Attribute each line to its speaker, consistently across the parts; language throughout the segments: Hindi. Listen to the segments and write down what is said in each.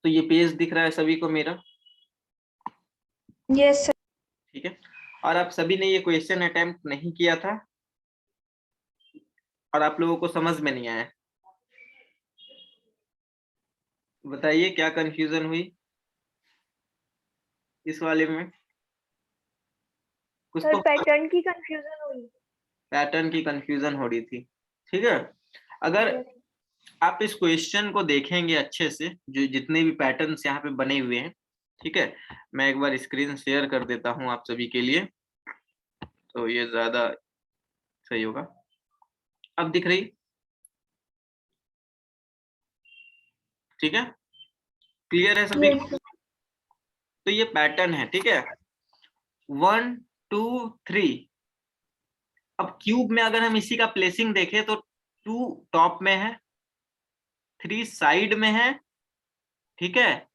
Speaker 1: तो ये पेज दिख रहा है सभी को मेरा?
Speaker 2: Yes sir.
Speaker 1: ठीक है, और आप सभी ने ये क्वेश्चन अटेम्प्ट नहीं किया था और आप लोगों को समझ में नहीं आया? बताइए क्या कंफ्यूजन हुई इस वाले में? कुछ
Speaker 2: सर
Speaker 1: तो
Speaker 2: पैटर्न की कंफ्यूजन हुई।
Speaker 1: पैटर्न की कंफ्यूजन हो रही थी। ठीक है, अगर
Speaker 2: Yes.
Speaker 1: आप इस क्वेश्चन को देखेंगे अच्छे से, जो जितने भी पैटर्न्स यहाँ पे बने हुए हैं, ठीक है, मैं एक बार स्क्रीन शेयर कर देता हूँ आप सभी के लिए, तो ये ज्यादा सही होगा। अब दिख रही? ठीक है, क्लियर है सभी
Speaker 2: Yes,
Speaker 1: को?
Speaker 2: sir.
Speaker 1: तो ये पैटर्न है, ठीक है, 1 2 3। अब क्यूब में अगर हम इसी का प्लेसिंग देखें तो 2 टॉप में है, 3 साइड में है, ठीक है,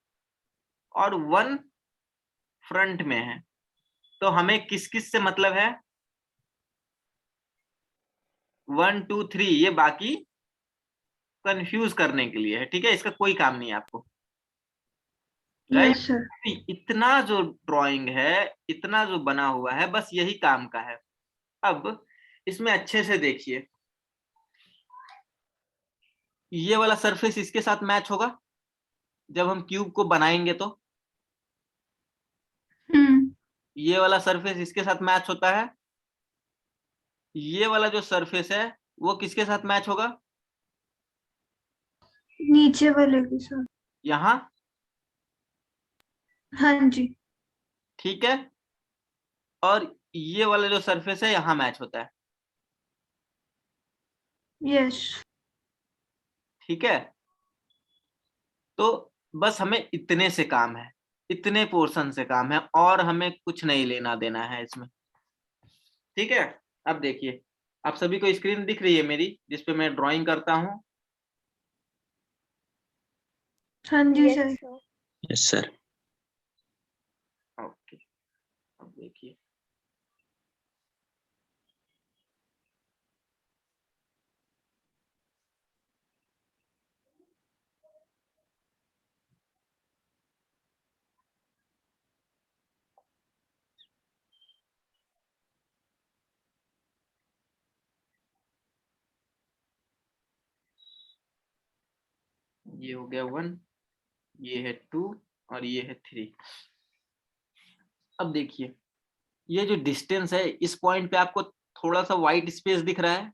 Speaker 1: और 1 फ्रंट में है। तो हमें किस किस से मतलब है? 1 2 3, ये बाकी कंफ्यूज करने के लिए है, ठीक है, इसका कोई काम नहीं है आपको, राइट?
Speaker 2: Yes, sir.
Speaker 1: इतना जो ड्राइंग है, इतना जो बना हुआ है, बस यही काम का है। अब इसमें अच्छे से देखिए, ये वाला सरफेस इसके साथ मैच होगा जब हम क्यूब को बनाएंगे तो? ये वाला सरफेस इसके साथ मैच होता है। ये वाला जो सरफेस है वो किसके साथ मैच होगा?
Speaker 2: नीचे वाले के साथ।
Speaker 1: यहाँ,
Speaker 2: हाँ जी।
Speaker 1: ठीक है, और ये वाला जो सरफेस है यहाँ मैच होता है,
Speaker 2: यस।
Speaker 1: ठीक है। तो बस हमें इतने से काम है, इतने पोर्शन से काम है, और हमें कुछ नहीं लेना देना है इसमें, ठीक है। अब देखिए, आप सभी को स्क्रीन दिख रही है मेरी जिसपे मैं ड्राइंग करता हूँ?
Speaker 2: हाँ जी
Speaker 3: Yes,
Speaker 2: sir.
Speaker 3: sir.
Speaker 4: Yes sir.
Speaker 1: Okay, अब देखिए, ये हो गया 1, ये है 2, और ये है 3। अब देखिए, ये जो डिस्टेंस है, इस पॉइंट पे आपको थोड़ा सा व्हाइट स्पेस दिख रहा है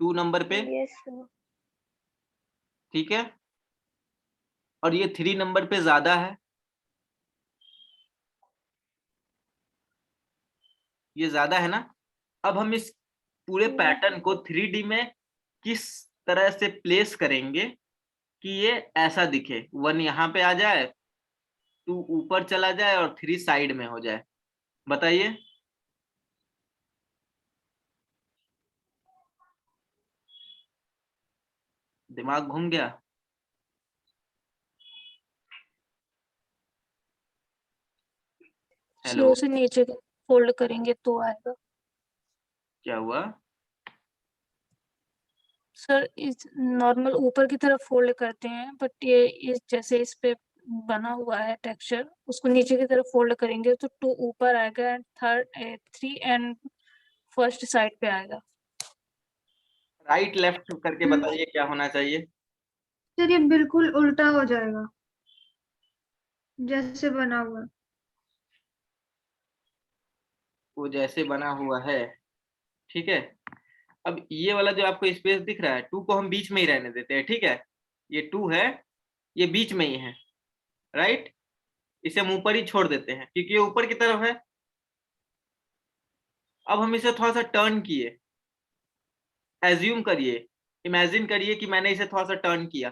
Speaker 1: 2 नंबर पे,
Speaker 3: Yes, sir.
Speaker 1: ठीक है, और ये 3 नंबर पे ज्यादा है, ये ज्यादा है ना। अब हम इस पूरे पैटर्न को 3D में किस तरह से प्लेस करेंगे कि ये ऐसा दिखे, 1 यहाँ पे आ जाए, 2 ऊपर चला जाए और 3 साइड में हो जाए? बताइए। दिमाग घूम गया?
Speaker 5: सर
Speaker 1: हेलो,
Speaker 5: उसे नीचे फोल्ड करेंगे तो आएगा।
Speaker 1: क्या हुआ?
Speaker 5: सर इस नॉर्मल ऊपर की तरफ फोल्ड करते हैं, बट ये इस जैसे इस पे बना हुआ है टेक्सचर, उसको नीचे की तरफ फोल्ड करेंगे तो 2 ऊपर आएगा एंड 3 एंड फर्स्ट साइड पे आएगा।
Speaker 1: राइट लेफ्ट करके बताइए क्या होना चाहिए?
Speaker 2: सर ये बिल्कुल उल्टा हो जाएगा जैसे बना हुआ है।
Speaker 1: वो जैसे बना हुआ है, ठीक है। अब ये वाला जो आपको स्पेस दिख रहा है, 2 को हम बीच में ही रहने देते हैं, ठीक है, ये 2 है, ये बीच में ही है, राइट। इसे हम ऊपर ही छोड़ देते हैं क्योंकि ये ऊपर की तरफ है। अब हम इसे थोड़ा सा टर्न किए, एज्यूम करिए, इमेजिन करिए कि मैंने इसे थोड़ा सा टर्न किया,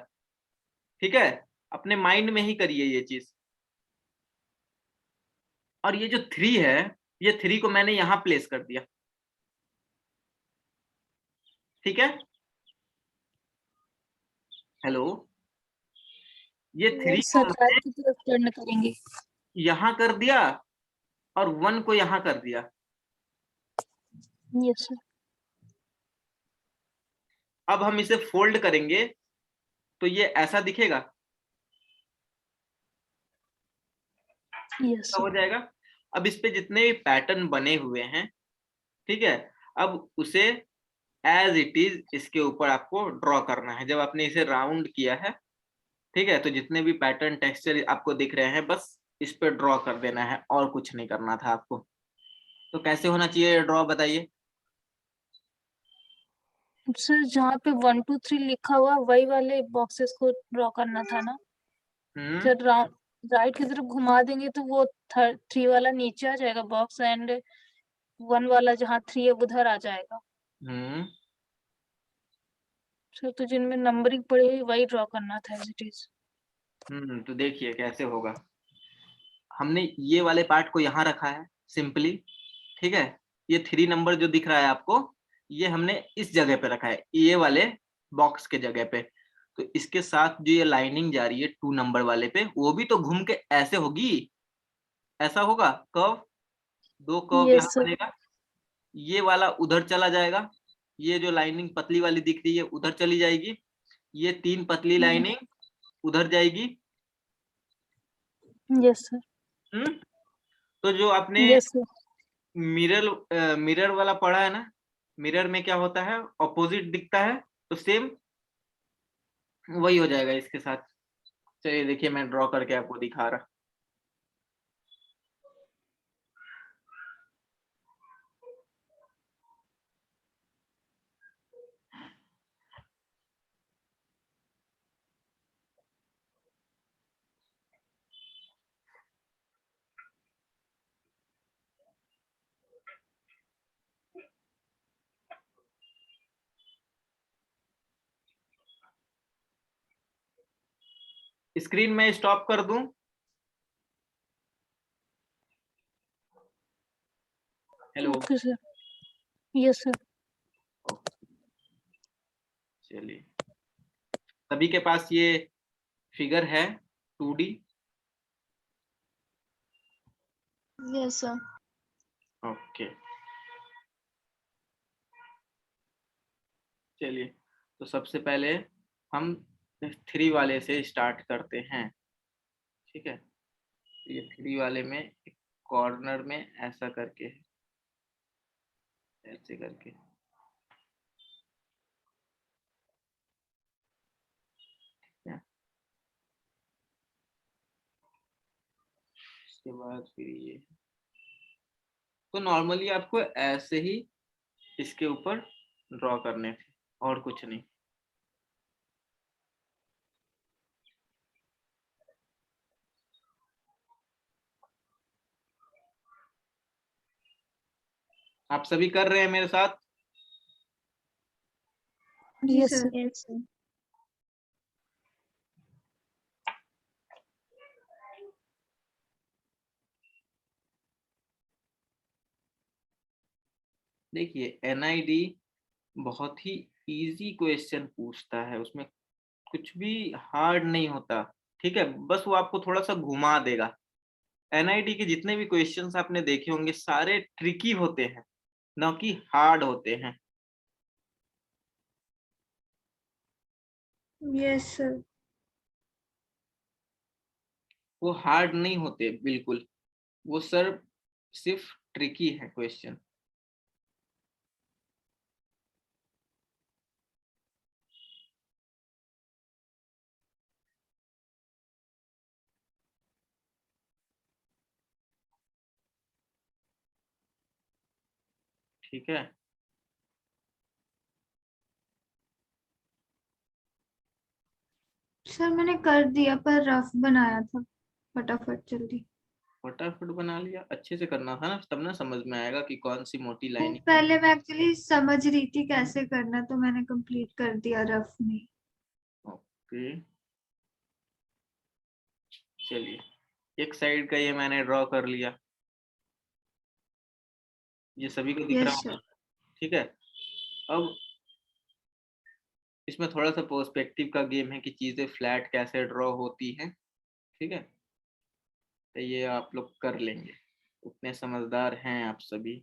Speaker 1: ठीक है, अपने माइंड में ही करिए ये चीज। और ये जो 3 है, ये 3 को मैंने यहां प्लेस कर दिया, ठीक है। हेलो, ये 3
Speaker 3: Yes,
Speaker 1: को
Speaker 5: सर
Speaker 1: मैंने
Speaker 5: राइट की तरफ टर्न करेंगे।
Speaker 1: यहां कर दिया और 1 को यहां कर दिया।
Speaker 5: Yes sir.
Speaker 1: अब हम इसे फोल्ड करेंगे तो ये ऐसा दिखेगा,
Speaker 5: यस
Speaker 1: हो जाएगा। अब इस पे जितने भी पैटर्न बने हुए हैं, ठीक है, अब उसे एज इट इज इसके ऊपर आपको ड्रॉ करना है। जब आपने इसे राउंड किया है, ठीक है, तो जितने भी पैटर्न टेक्सचर आपको दिख रहे हैं बस इस पे ड्रॉ कर देना है, और कुछ नहीं करना था आपको। तो कैसे होना चाहिए ड्रॉ, बताइए।
Speaker 5: सर, जहाँ पे 1 2 3 लिखा हुआ वही वाले बॉक्सेस को ड्रॉ करना था ना। जब राइट की तरफ घुमा देंगे तो वो 3 वाला नीचे आ जाएगा बॉक्स, एंड 1 वाला जहाँ 3 है उधर आ जाएगा।
Speaker 1: हम्म
Speaker 5: सर, तो जिनमें नंबरिंग पड़ी हुई वही ड्रॉ करना था एज इट इज।
Speaker 1: तो देखिए कैसे होगा। हमने ये वाले पार्ट को यहाँ रखा है सिंपली, ठीक है। ये 3 नंबर जो दिख रहा है आपको, ये हमने इस जगह पे रखा है, ये वाले बॉक्स के जगह पे। तो इसके साथ जो ये लाइनिंग जा रही है 2 नंबर वाले पे, वो भी तो घूम के ऐसे होगी, ऐसा होगा कर्व, 2 कर्व यहाँ
Speaker 5: यस सर।
Speaker 1: बनेगा। ये वाला उधर चला जाएगा, ये जो लाइनिंग पतली वाली दिख रही है उधर चली जाएगी, ये 3 पतली लाइनिंग उधर जाएगी।
Speaker 5: Yes sir.
Speaker 1: हम्म तो जो आपने
Speaker 5: यस सर।
Speaker 1: मिरर वाला पढ़ा है ना, मिरर में क्या होता है, ऑपोजिट दिखता है, तो सेम वही हो जाएगा इसके साथ। चलिए देखिए, मैं ड्रॉ करके आपको दिखा रहा। स्क्रीन में स्टॉप कर दूं? Hello,
Speaker 5: okay sir. Yes sir.
Speaker 1: चलिए, सभी के पास ये फिगर है 2D?
Speaker 2: Yes sir.
Speaker 1: ओके, चलिए, तो सबसे पहले हम 3 वाले से स्टार्ट करते हैं, ठीक है। तो ये 3 वाले में एक कॉर्नर में ऐसा करके, ऐसे करके, ठीक है। उसके बाद फिर ये, तो नॉर्मली आपको ऐसे ही इसके ऊपर ड्रॉ करने थे, और कुछ नहीं। आप सभी कर रहे हैं मेरे साथ?
Speaker 2: जी
Speaker 5: yes
Speaker 2: sir.
Speaker 5: Sir.
Speaker 2: Yes sir.
Speaker 1: देखिए, एनआईडी बहुत ही इजी क्वेश्चन पूछता है, उसमें कुछ भी हार्ड नहीं होता, ठीक है। बस वो आपको थोड़ा सा घुमा देगा। एनआईटी के जितने भी क्वेश्चंस आपने देखे होंगे सारे ट्रिकी होते हैं, ना कि हार्ड होते हैं।
Speaker 2: Yes sir.
Speaker 1: वो हार्ड नहीं होते बिल्कुल, वो सर सिर्फ ट्रिकी है क्वेश्चन। ठीक है,
Speaker 2: सर मैंने कर दिया पर रफ बनाया था, फटाफट जल्दी।
Speaker 1: फटाफट बना लिया, अच्छे से करना था ना, तब ना समझ में आएगा कि कौन सी मोटी
Speaker 2: वो
Speaker 1: लाइनिंग है।
Speaker 2: पहले मैं एक्चुअली समझ रही थी कैसे करना, तो मैंने कंप्लीट कर दिया रफ में।
Speaker 1: ओके, चलिए, एक साइड का ये मैंने ड्रॉ कर लिया, ये सभी को दिख रहा
Speaker 2: यस
Speaker 1: होगा,
Speaker 2: सर।
Speaker 1: ठीक है। अब इसमें थोड़ा सा पर्सपेक्टिव का गेम है कि चीजें फ्लैट कैसे ड्रॉ होती हैं, ठीक है। तो ये आप लोग कर लेंगे, उतने समझदार हैं आप सभी।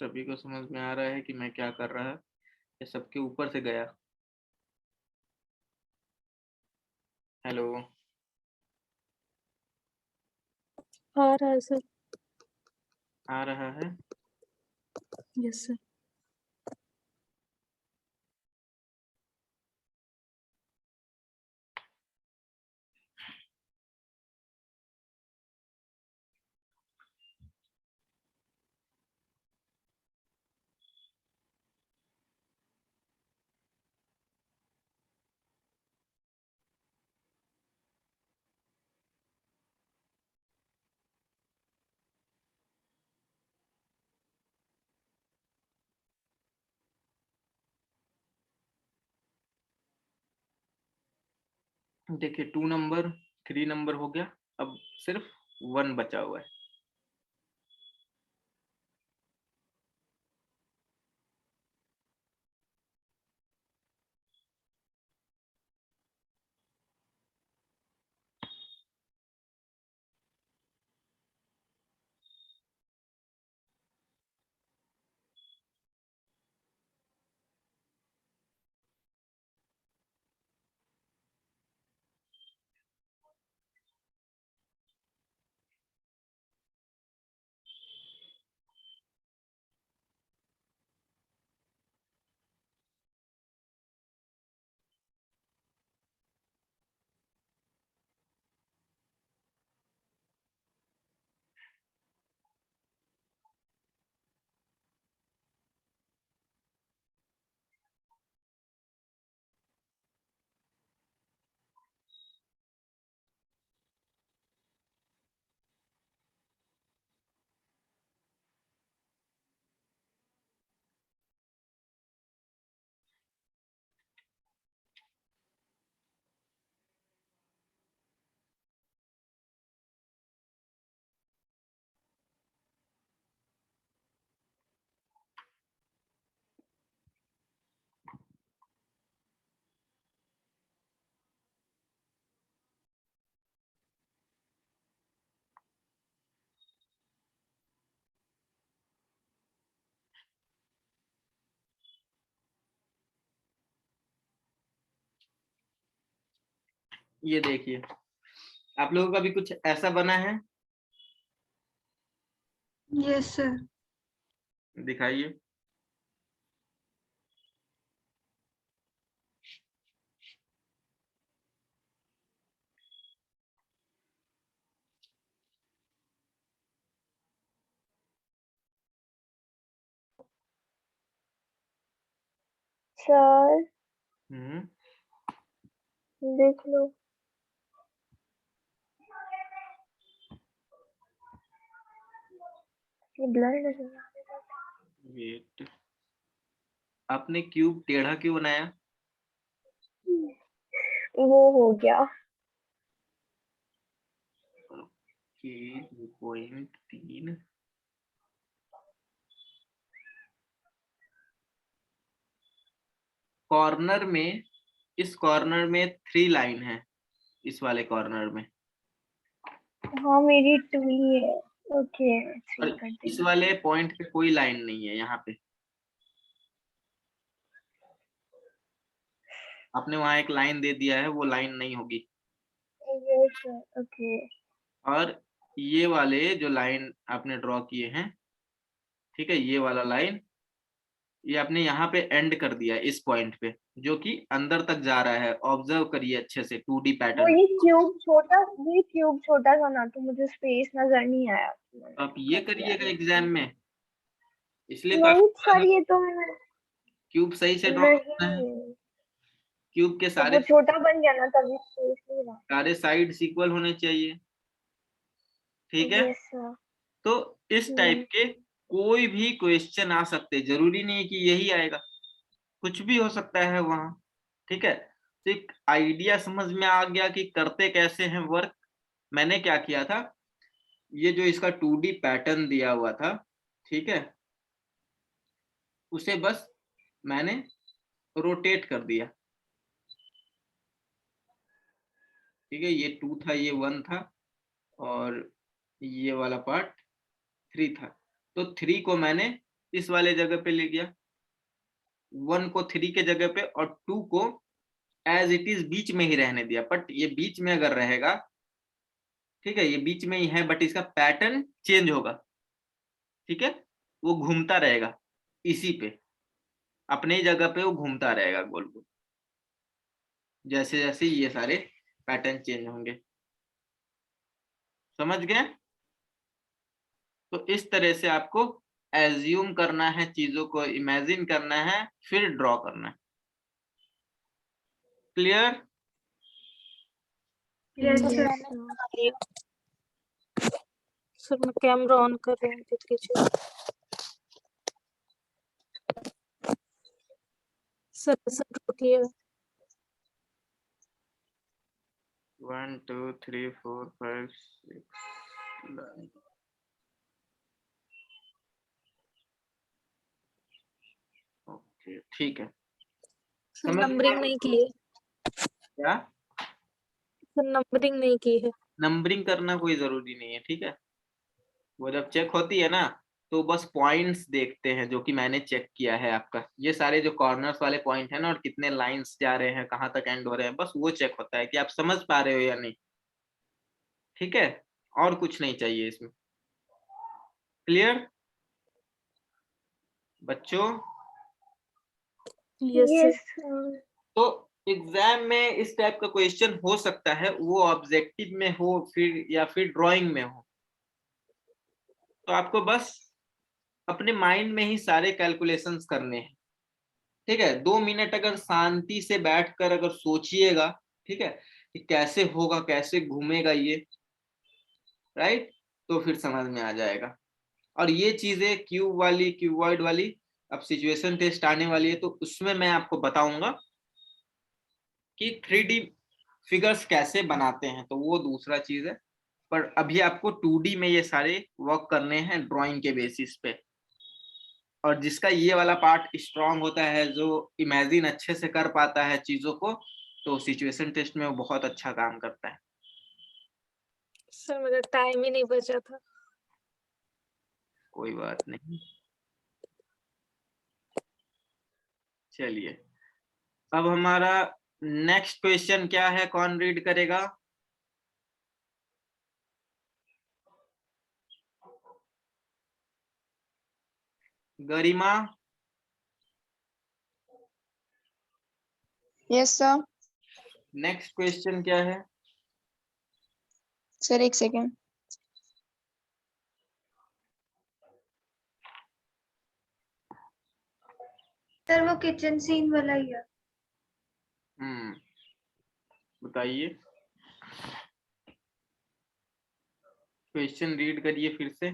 Speaker 1: सभी को समझ में आ रहा है कि मैं क्या कर रहा है? ये सबके ऊपर से गया। हेलो,
Speaker 5: आ रहा है सर।
Speaker 1: आ रहा है?
Speaker 5: Yes sir.
Speaker 1: देखिए 2 नंबर 3 नंबर हो गया, अब सिर्फ 1 बचा हुआ है। ये देखिए, आप लोगों का भी कुछ ऐसा बना है?
Speaker 2: Yes sir.
Speaker 1: दिखाइए।
Speaker 3: सर
Speaker 1: हम्म,
Speaker 3: देख लो। ये ब्लर नजर आ रहा
Speaker 1: वेट, आपने क्यूब टेढ़ा क्यों बनाया?
Speaker 3: है। वो हो गया।
Speaker 1: कि 2.3 कॉर्नर में, इस कॉर्नर में 3 लाइन है, इस वाले कॉर्नर में,
Speaker 3: हाँ मेरी 2 ही है। ओके
Speaker 1: और
Speaker 3: 3 कर
Speaker 1: इस
Speaker 3: देना।
Speaker 1: वाले पॉइंट पे कोई लाइन नहीं है। यहाँ पे आपने वहां एक लाइन दे दिया है, वो लाइन नहीं होगी।
Speaker 3: Yes sir okay.
Speaker 1: और ये वाले जो लाइन आपने ड्रॉ किए हैं, ठीक है, ये वाला लाइन, ये आपने यहाँ पे एंड कर दिया इस पॉइंट पे, जो कि अंदर तक जा रहा है। ऑब्जर्व करिए अच्छे से 2D
Speaker 3: वो
Speaker 1: पैटर्न।
Speaker 3: ये क्यूब छोटा सा ना, तो मुझे स्पेस नजर नहीं आया, तो मैंने
Speaker 1: आप ये
Speaker 3: कर दिया
Speaker 1: करिएगा एग्जाम
Speaker 3: ऐसे।
Speaker 1: में, इसलिए तो
Speaker 3: नहीं
Speaker 1: आपको
Speaker 3: सर
Speaker 1: बोला था
Speaker 3: ये तो मैंने
Speaker 1: क्यूब सही से ड्रॉ करना है।
Speaker 3: नहीं,
Speaker 1: क्यूब के
Speaker 3: तो वो
Speaker 1: सारे
Speaker 3: छोटा बन गया ना, तभी स्पेस नहीं रहा।
Speaker 1: सारे साइड्स इक्वल होने चाहिए, ठीक है।
Speaker 3: Yes sir.
Speaker 1: तो इस टाइप के कोई भी क्वेश्चन आ सकते, जरूरी नहीं है कि यही आएगा, कुछ भी हो सकता है वहां, ठीक है। तो एक आइडिया समझ में आ गया कि करते कैसे हैं वर्क। मैंने क्या किया था, ये जो इसका 2D पैटर्न दिया हुआ था, ठीक है, उसे बस मैंने रोटेट कर दिया, ठीक है। ये 2 था, ये 1 था, और ये वाला पार्ट 3 था। तो 3 को मैंने इस वाले जगह पे ले गया, 1 को 3 के जगह पे और 2 को एज इट इज बीच में ही रहने दिया। बट ये बीच में अगर रहेगा, ठीक है, ये बीच में ही है बट इसका पैटर्न चेंज होगा, ठीक है, वो घूमता रहेगा इसी पे, अपने ही जगह पे वो घूमता रहेगा गोल गोल, जैसे जैसे ये सारे पैटर्न चेंज होंगे। समझ गए? तो इस तरह से आपको एज्यूम करना है, चीजों को इमेजिन करना है, फिर ड्रॉ करना है। क्लियर?
Speaker 2: Yes
Speaker 5: sir
Speaker 2: sir.
Speaker 5: मैंने बना लिया। सर मैं कैमरा ऑन कर रही हूँ, देख लीजिए। सर रुकिए।
Speaker 1: 1 2 3 4 5 6 9। ओके ठीक है।
Speaker 5: सर
Speaker 1: समझ
Speaker 5: नंबरिंग
Speaker 1: गए?
Speaker 5: नहीं की है।
Speaker 1: क्या?
Speaker 5: सर नंबरिंग नहीं की है।
Speaker 1: नंबरिंग करना कोई जरूरी नहीं है, ठीक है। वो जब चेक होती है ना, तो बस पॉइंट्स देखते हैं जो कि मैंने चेक किया है आपका, ये सारे जो कॉर्नर्स वाले पॉइंट है ना, और कितने लाइंस जा रहे हैं, कहाँ तक एंड हो रहे हैं, बस वो चेक होता है कि आप समझ पा रहे हो या नहीं, ठीक है। और कुछ नहीं चाहिए इसमें। क्लियर बच्चों?
Speaker 5: Yes sir.
Speaker 3: यस
Speaker 1: तो एग्जाम में इस टाइप का क्वेश्चन हो सकता है, वो ऑब्जेक्टिव में हो फिर या फिर ड्राइंग में हो, तो आपको बस अपने माइंड में ही सारे कैलकुलेशंस करने हैं, ठीक है। 2 मिनट अगर शांति से बैठकर अगर सोचिएगा, ठीक है, कि कैसे होगा, कैसे घूमेगा ये, राइट, तो फिर समझ में आ जाएगा। और ये चीजें क्यूब वाली, क्यूबॉइड वाली, अब सिचुएशन टेस्ट आने वाली है, तो उसमें मैं आपको बताऊंगा कि 3D फिगर्स कैसे बनाते हैं, तो वो दूसरा चीज है। पर अभी आपको 2D में ये सारे वर्क करने हैं ड्राइंग के बेसिस पे। और जिसका ये वाला पार्ट स्ट्रांग होता है, जो इमेजिन अच्छे से कर पाता है चीजों को, तो सिचुएशन टेस्ट में वो बहुत अच्छा काम करता है।
Speaker 5: सर मेरा टाइम ही नहीं बचा था।
Speaker 1: कोई बात नहीं, चलिए। अब हमारा नेक्स्ट क्वेश्चन क्या है, कौन रीड करेगा? Garima?
Speaker 4: Yes sir.
Speaker 1: Next question क्या है?
Speaker 4: सर एक सेकेंड।
Speaker 2: सर वो किचन सीन वाला ही है।
Speaker 1: बताइए, क्वेश्चन रीड करिए फिर से।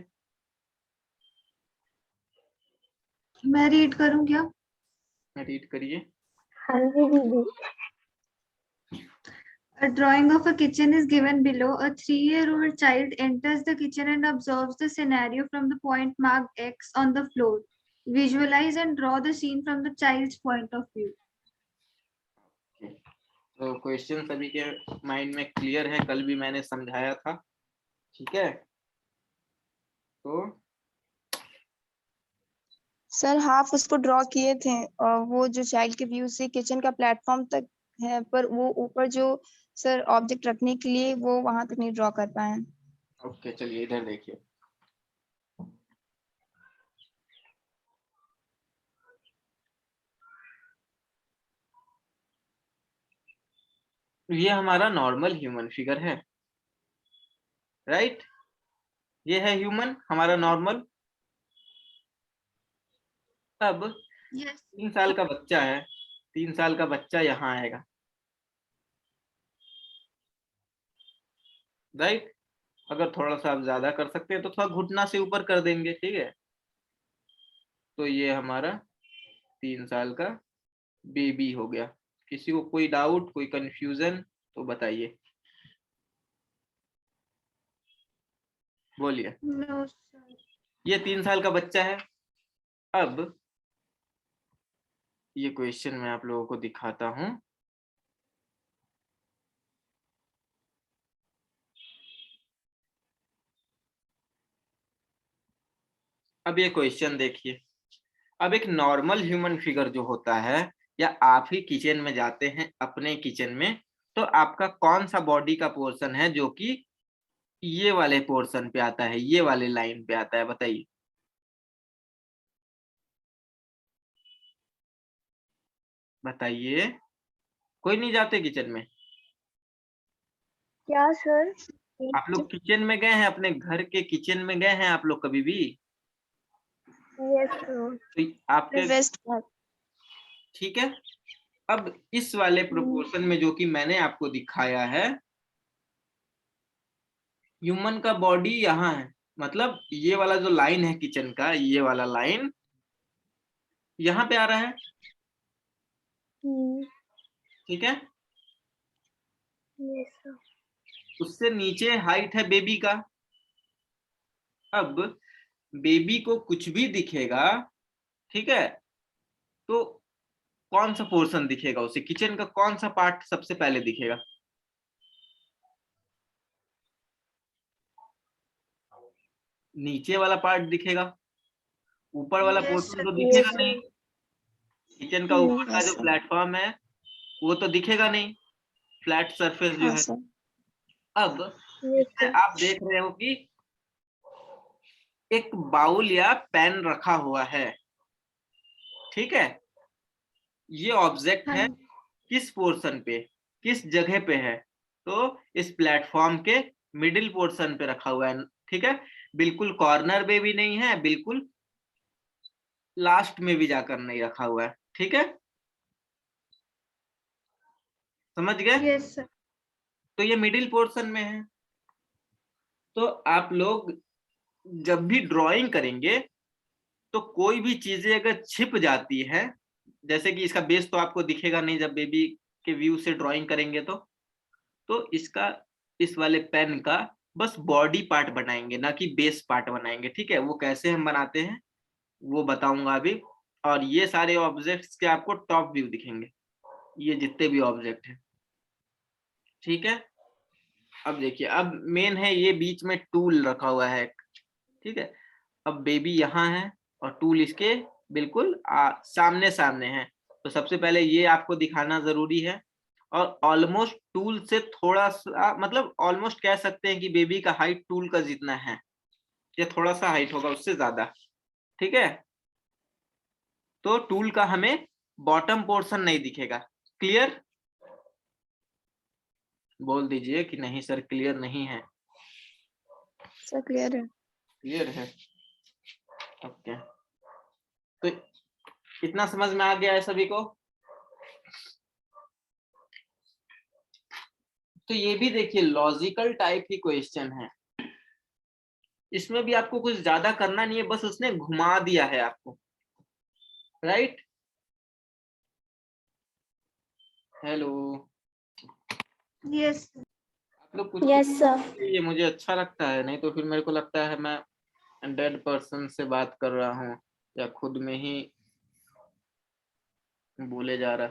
Speaker 2: मैं रीड करूं क्या?
Speaker 1: रीड करिए।
Speaker 3: हाँ जी दीदी।
Speaker 2: A drawing of a kitchen is given below. A 3-year-old child enters the kitchen and observes the scenario from the point marked X on the floor. Visualize and draw the scene from the child's point of view.
Speaker 1: तो क्वेश्चन सभी के माइंड में क्लियर है, कल भी मैंने समझाया था, ठीक है। तो
Speaker 4: सर हाफ उसको ड्रॉ किए थे, और वो जो चाइल्ड के व्यू से किचन का प्लेटफॉर्म तक है, पर वो ऊपर जो सर ऑब्जेक्ट रखने के लिए वो वहां तक नहीं ड्रॉ कर पाए।
Speaker 1: ओके, चलिए इधर देखिए। ये हमारा नॉर्मल ह्यूमन फिगर है, राइट। ये है ह्यूमन हमारा नॉर्मल। अब
Speaker 2: Yes.
Speaker 1: 3 साल का बच्चा है, 3 साल का बच्चा यहाँ आएगा, राइट। अगर थोड़ा सा आप ज्यादा कर सकते हैं तो थोड़ा घुटना से ऊपर कर देंगे, ठीक है। तो ये हमारा 3 साल का बेबी हो गया। किसी को कोई डाउट, कोई कंफ्यूजन तो बताइए, बोलिए।
Speaker 2: No, sir.
Speaker 1: ये 3 साल का बच्चा है। अब ये क्वेश्चन मैं आप लोगों को दिखाता हूं। अब ये क्वेश्चन देखिए, अब एक नॉर्मल ह्यूमन फिगर जो होता है, या आप ही किचन में जाते हैं अपने किचन में, तो आपका कौन सा बॉडी का पोर्शन है जो कि ये वाले पोर्शन पे आता है, ये वाले लाइन पे आता है, बताइए। बताइए, कोई नहीं जाते किचन में?
Speaker 3: क्या सर?
Speaker 1: आप लोग किचन में गए हैं, अपने घर के किचन में गए हैं आप लोग कभी भी?
Speaker 3: Yes sir.
Speaker 1: तो आपके,
Speaker 4: वेस्ट पार्ट।
Speaker 1: ठीक है। अब इस वाले प्रोपोर्शन में जो कि मैंने आपको दिखाया है, ह्यूमन का बॉडी यहाँ है, मतलब ये वाला जो लाइन है किचन का, ये वाला लाइन यहाँ पे आ रहा है, ठीक है।
Speaker 3: Yes sir.
Speaker 1: उससे नीचे हाइट है बेबी का। अब बेबी को कुछ भी दिखेगा, ठीक है, तो कौन सा पोर्शन दिखेगा उसे, किचन का कौन सा पार्ट सबसे पहले दिखेगा? नीचे वाला पार्ट दिखेगा, ऊपर वाला
Speaker 2: Yes,
Speaker 1: पोर्शन
Speaker 2: sir.
Speaker 1: तो दिखेगा
Speaker 3: Yes,
Speaker 1: नहीं।
Speaker 3: sir.
Speaker 1: किचन का ऊपर का
Speaker 4: yes,
Speaker 1: जो
Speaker 4: sir.
Speaker 1: प्लेटफॉर्म है वो तो दिखेगा नहीं, फ्लैट सरफेस जो
Speaker 4: हाँ
Speaker 1: है।
Speaker 4: सर।
Speaker 1: अब
Speaker 3: Yes,
Speaker 1: इसमें
Speaker 3: sir.
Speaker 1: आप देख रहे हो कि एक बाउल या पेन रखा हुआ है, ठीक है। ये ऑब्जेक्ट है, किस पोर्शन पे, किस जगह पे है? तो इस प्लेटफॉर्म के मिडिल पोर्शन पे रखा हुआ है, ठीक है। बिल्कुल कॉर्नर पे भी नहीं है, बिल्कुल लास्ट में भी जाकर नहीं रखा हुआ है, ठीक है। समझ गए?
Speaker 2: Yes, sir.
Speaker 1: तो ये मिडिल पोर्शन में है। तो आप लोग जब भी ड्राइंग करेंगे तो कोई भी चीजें अगर छिप जाती है, जैसे कि इसका बेस तो आपको दिखेगा नहीं जब बेबी के व्यू से ड्राइंग करेंगे, तो इसका, इस वाले पेन का बस बॉडी पार्ट बनाएंगे, ना कि बेस पार्ट बनाएंगे, ठीक है। वो कैसे हम बनाते हैं वो बताऊंगा अभी। और ये सारे ऑब्जेक्ट्स के आपको टॉप व्यू दिखेंगे, ये जितने भी ऑब्जेक्ट हैं, ठीक है। अब देखिए, अब मेन है ये बीच में टूल रखा हुआ है, ठीक है। अब बेबी यहाँ है और टूल इसके बिल्कुल सामने सामने है, तो सबसे पहले ये आपको दिखाना जरूरी है। और ऑलमोस्ट टूल से थोड़ा सा, मतलब ऑलमोस्ट कह सकते हैं कि बेबी का हाइट टूल का जितना है, या थोड़ा सा हाइट होगा उससे ज्यादा, ठीक है। तो टूल का हमें बॉटम पोर्शन नहीं दिखेगा। क्लियर? बोल दीजिए कि नहीं सर क्लियर नहीं है।
Speaker 4: सर क्लियर है।
Speaker 1: क्लियर है, ओके। तो इतना समझ में आ गया है सभी को? तो ये भी देखिए लॉजिकल टाइप की क्वेश्चन है, इसमें भी आपको कुछ ज्यादा करना नहीं है, बस उसने घुमा दिया है आपको, राइट? Hello,
Speaker 2: Yes.
Speaker 1: आप लोग कुछ
Speaker 3: Yes, sir.
Speaker 1: ये मुझे अच्छा लगता है, नहीं तो फिर मेरे को लगता है मैं डेड पर्सन से बात कर रहा हूँ या खुद में ही बोले जा रहा।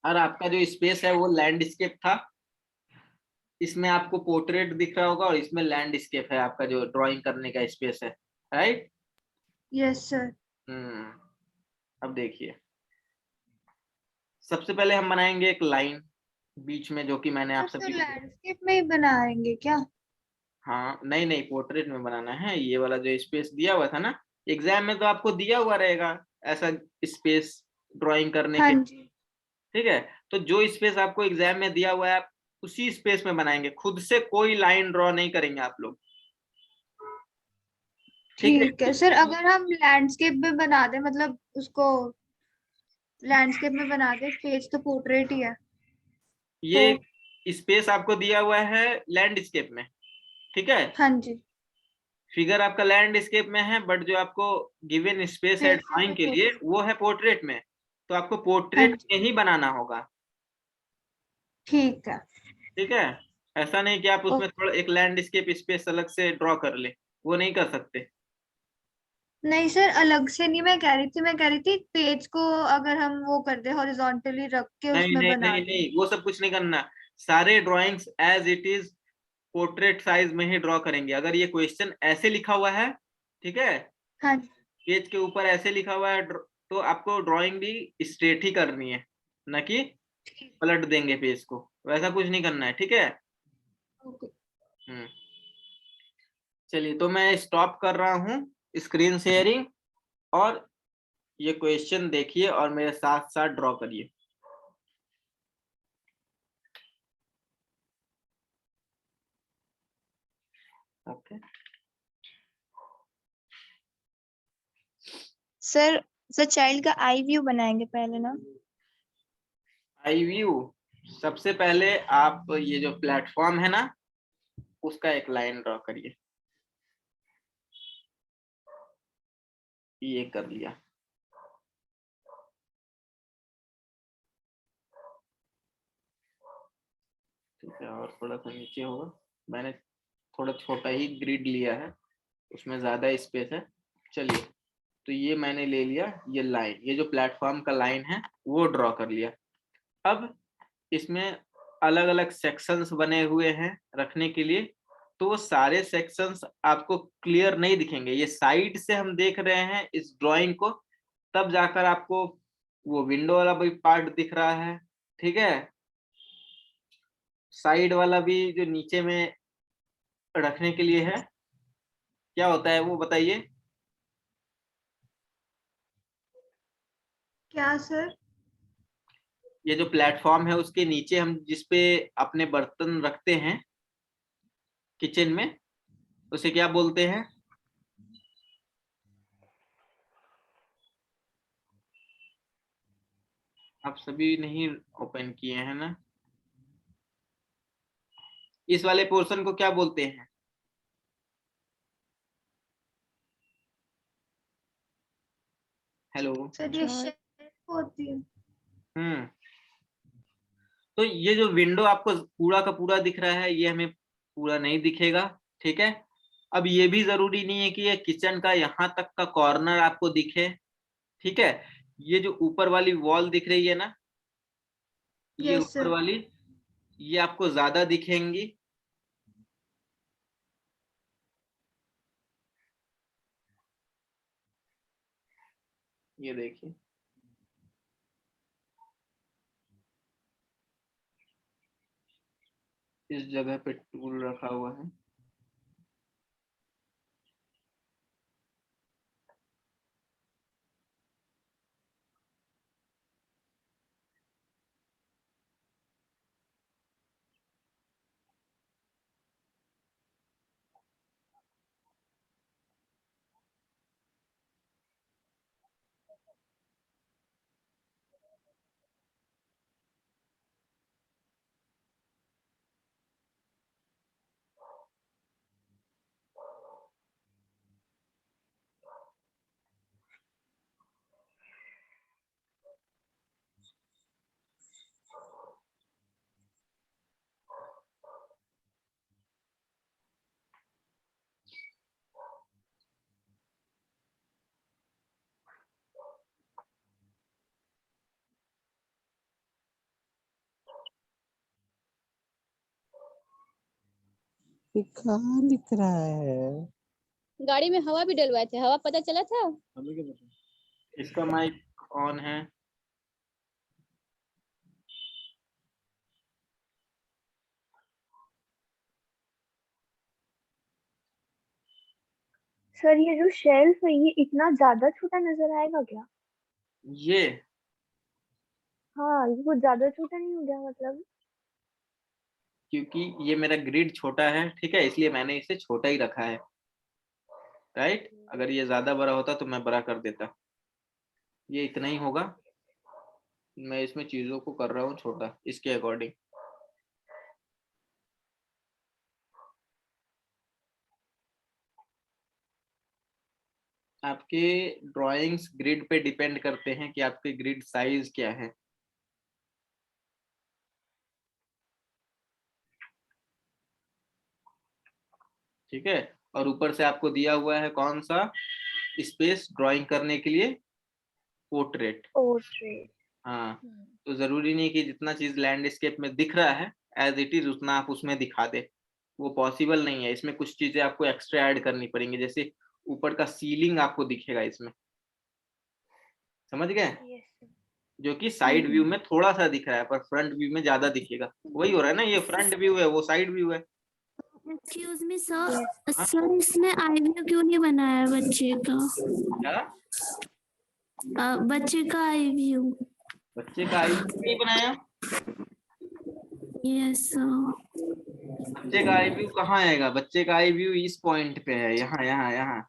Speaker 1: और आपका जो स्पेस है वो लैंडस्केप था, इसमें आपको पोर्ट्रेट दिख रहा होगा और इसमें लैंडस्केप है, आपका जो ड्राइंग करने का स्पेस है, राइट?
Speaker 2: Yes, sir.
Speaker 1: अब देखिए, सबसे पहले हम बनाएंगे एक लाइन बीच में, जो कि मैंने आप
Speaker 2: तो
Speaker 1: सभी को,
Speaker 2: लैंडस्केप में ही बनाएंगे क्या?
Speaker 1: हाँ नहीं नहीं, पोर्ट्रेट में बनाना है। ये वाला जो स्पेस दिया हुआ था ना एग्जाम में, तो आपको दिया हुआ रहेगा ऐसा स्पेस ड्राइंग करने
Speaker 2: हाँ
Speaker 1: के,
Speaker 2: जी.
Speaker 1: ठीक है। तो जो स्पेस आपको एग्जाम में दिया हुआ है आप उसी स्पेस में बनाएंगे, खुद से कोई लाइन ड्रॉ नहीं करेंगे आप लोग, ठीक है।
Speaker 2: ठीक है सर, अगर हम लैंडस्केप में बना दे, मतलब उसको लैंडस्केप में बना दे, पेज तो पोर्ट्रेट ही है,
Speaker 1: ये स्पेस आपको दिया हुआ है लैंडस्केप में, ठीक है।
Speaker 2: हाँ जी,
Speaker 1: फिगर आपका लैंडस्केप में है, बट जो आपको गिवन स्पेस है
Speaker 2: पेज है
Speaker 1: ड्राइंग
Speaker 2: तो
Speaker 1: के लिए
Speaker 2: portrait।
Speaker 1: वो है पोर्ट्रेट में, तो आपको
Speaker 2: हाँ
Speaker 1: पोर्ट्रेट
Speaker 2: जी,
Speaker 1: में ही बनाना होगा,
Speaker 2: ठीक है।
Speaker 1: ठीक है। ऐसा नहीं कि आप उसमें थोड़ा एक लैंडस्केप स्पेस अलग से ड्रॉ कर ले, वो नहीं कर सकते।
Speaker 2: नहीं सर, अलग से नहीं मैं कह रही थी, मैं कह रही थी पेज को अगर हम वो कर दे, हॉरिजॉन्टली रख के
Speaker 1: नहीं
Speaker 2: उसमें
Speaker 1: नहीं
Speaker 2: बना
Speaker 1: नहीं
Speaker 2: दे।
Speaker 1: नहीं, वो सब कुछ नहीं करना, सारे drawings as it is portrait size में ही ड्रॉ करेंगे। अगर ये क्वेश्चन ऐसे लिखा हुआ है, ठीक है,
Speaker 2: हाँ
Speaker 1: पेज के ऊपर ऐसे लिखा हुआ है, तो आपको ड्राइंग भी स्ट्रेट ही करनी है, ना कि पलट देंगे पेज को, वैसा कुछ नहीं करना है, ठीक है।
Speaker 2: ओके।
Speaker 1: चलिए, तो मैं स्टॉप कर रहा हूँ स्क्रीन शेयरिंग, और ये क्वेश्चन देखिए और मेरे साथ साथ ड्रॉ करिए। ओके
Speaker 4: सर चाइल्ड का आई व्यू बनाएंगे पहले ना।
Speaker 1: आई व्यू, सबसे पहले आप ये जो प्लेटफॉर्म है ना, उसका एक लाइन ड्रॉ करिए। ये कर लिया। ठीक है, और थोड़ा सा नीचे होगा, मैंने थोड़ा छोटा ही ग्रिड लिया है, उसमें ज्यादा स्पेस है। चलिए, तो ये मैंने ले लिया, ये लाइन, ये जो प्लेटफॉर्म का लाइन है वो ड्रॉ कर लिया। अब इसमें अलग अलग सेक्शंस बने हुए हैं रखने के लिए, तो वो सारे सेक्शंस आपको क्लियर नहीं दिखेंगे। ये साइड से हम देख रहे हैं इस ड्राइंग को, तब जाकर आपको वो विंडो वाला भी पार्ट दिख रहा है, ठीक है। साइड वाला भी जो नीचे में रखने के लिए है, क्या होता है वो बताइए।
Speaker 2: क्या सर?
Speaker 1: ये जो प्लेटफॉर्म है उसके नीचे हम जिस पे अपने बर्तन रखते हैं किचन में, उसे क्या बोलते हैं? आप सभी नहीं ओपन किए हैं ना? इस वाले पोर्शन को क्या बोलते हैं? हेलो।
Speaker 2: सर ये शेल्फ होती है।
Speaker 1: तो ये जो विंडो आपको पूरा का पूरा दिख रहा है, ये हमें पूरा नहीं दिखेगा, ठीक है। अब ये भी जरूरी नहीं है कि ये किचन का यहाँ तक का कॉर्नर आपको दिखे, ठीक है। ये जो ऊपर वाली वॉल दिख रही है ना, ये
Speaker 2: यस
Speaker 1: ऊपर
Speaker 2: सर।
Speaker 1: वाली, ये आपको ज्यादा दिखेंगी। ये देखिए, इस जगह पे टूल रखा हुआ है।
Speaker 6: ये कहाँ लिख रहा है?
Speaker 7: गाड़ी में हवा भी डलवाए थे, हवा पता चला था।
Speaker 1: इसका माइक ऑन है।
Speaker 3: सर ये जो शेल्फ है ये इतना ज्यादा छोटा नजर आएगा क्या?
Speaker 1: ये
Speaker 3: हाँ, ये कुछ ज्यादा छोटा नहीं हो गया मतलब?
Speaker 1: क्योंकि ये मेरा ग्रिड छोटा है, ठीक है, इसलिए मैंने इसे छोटा ही रखा है, राइट। अगर ये ज्यादा बड़ा होता तो मैं बड़ा कर देता। ये इतना ही होगा, मैं इसमें चीजों को कर रहा हूँ छोटा इसके अकॉर्डिंग। आपके ड्राइंग्स ग्रिड पे डिपेंड करते हैं कि आपके ग्रिड साइज क्या है। ठीक है, और ऊपर से आपको दिया हुआ है कौन सा स्पेस ड्राइंग करने के लिए? पोर्ट्रेट।
Speaker 3: पोर्ट्रेट।
Speaker 1: हाँ, तो जरूरी नहीं कि जितना चीज लैंडस्केप में दिख रहा है एज इट इज उतना आप उसमें दिखा दे, वो पॉसिबल नहीं है। इसमें कुछ चीजें आपको एक्स्ट्रा ऐड करनी पड़ेंगी, जैसे ऊपर का सीलिंग आपको दिखेगा इसमें, समझ गए?
Speaker 3: Yes sir.
Speaker 1: जो कि साइड व्यू में थोड़ा सा दिख रहा है, पर फ्रंट व्यू में ज्यादा दिखेगा। वही हो रहा है ना, ये फ्रंट व्यू है, वो साइड व्यू है।
Speaker 8: Excuse me sir,
Speaker 3: Yes.
Speaker 8: Sir इसमें आईवीयू क्यों नहीं बनाया बच्चे का?
Speaker 1: क्या?
Speaker 8: बच्चे का आईवीयू।
Speaker 1: बच्चे का आई नहीं बनाया?
Speaker 8: Yes sir.
Speaker 1: बच्चे का आई व्यू कहाँ आएगा? बच्चे का आई व्यू इस पॉइंट पे है, यहाँ यहाँ यहाँ।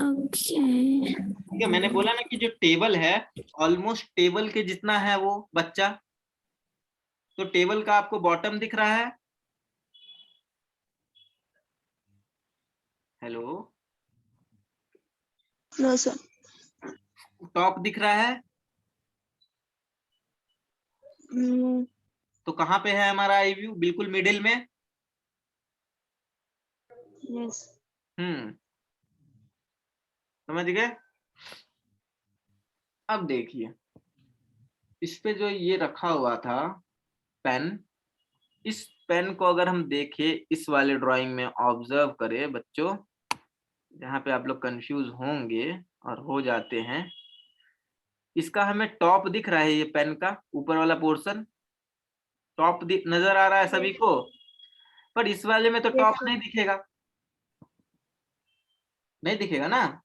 Speaker 8: ओके।
Speaker 1: ठीक है, मैंने बोला ना कि जो टेबल है ऑलमोस्ट टेबल के जितना है वो बच्चा। तो टेबल का आपको बॉटम दिख रहा है? Hello,
Speaker 4: no sir.
Speaker 1: टॉप दिख रहा है? तो कहाँ पे है हमारा आई व्यू? बिल्कुल मिडिल में।
Speaker 4: यस।
Speaker 1: समझ गए? अब देखिए, इस पे जो ये रखा हुआ था पेन, इस पेन को अगर हम देखें, इस वाले ड्राइंग में ऑब्जर्व करें बच्चों, जहाँ पे आप लोग कंफ्यूज होंगे और हो जाते हैं, इसका हमें टॉप दिख रहा है, ये पेन का ऊपर वाला पोर्शन टॉप नजर आ रहा है सभी को, पर इस वाले में तो
Speaker 3: Yes,
Speaker 1: टॉप
Speaker 3: sir.
Speaker 1: नहीं दिखेगा, नहीं दिखेगा ना।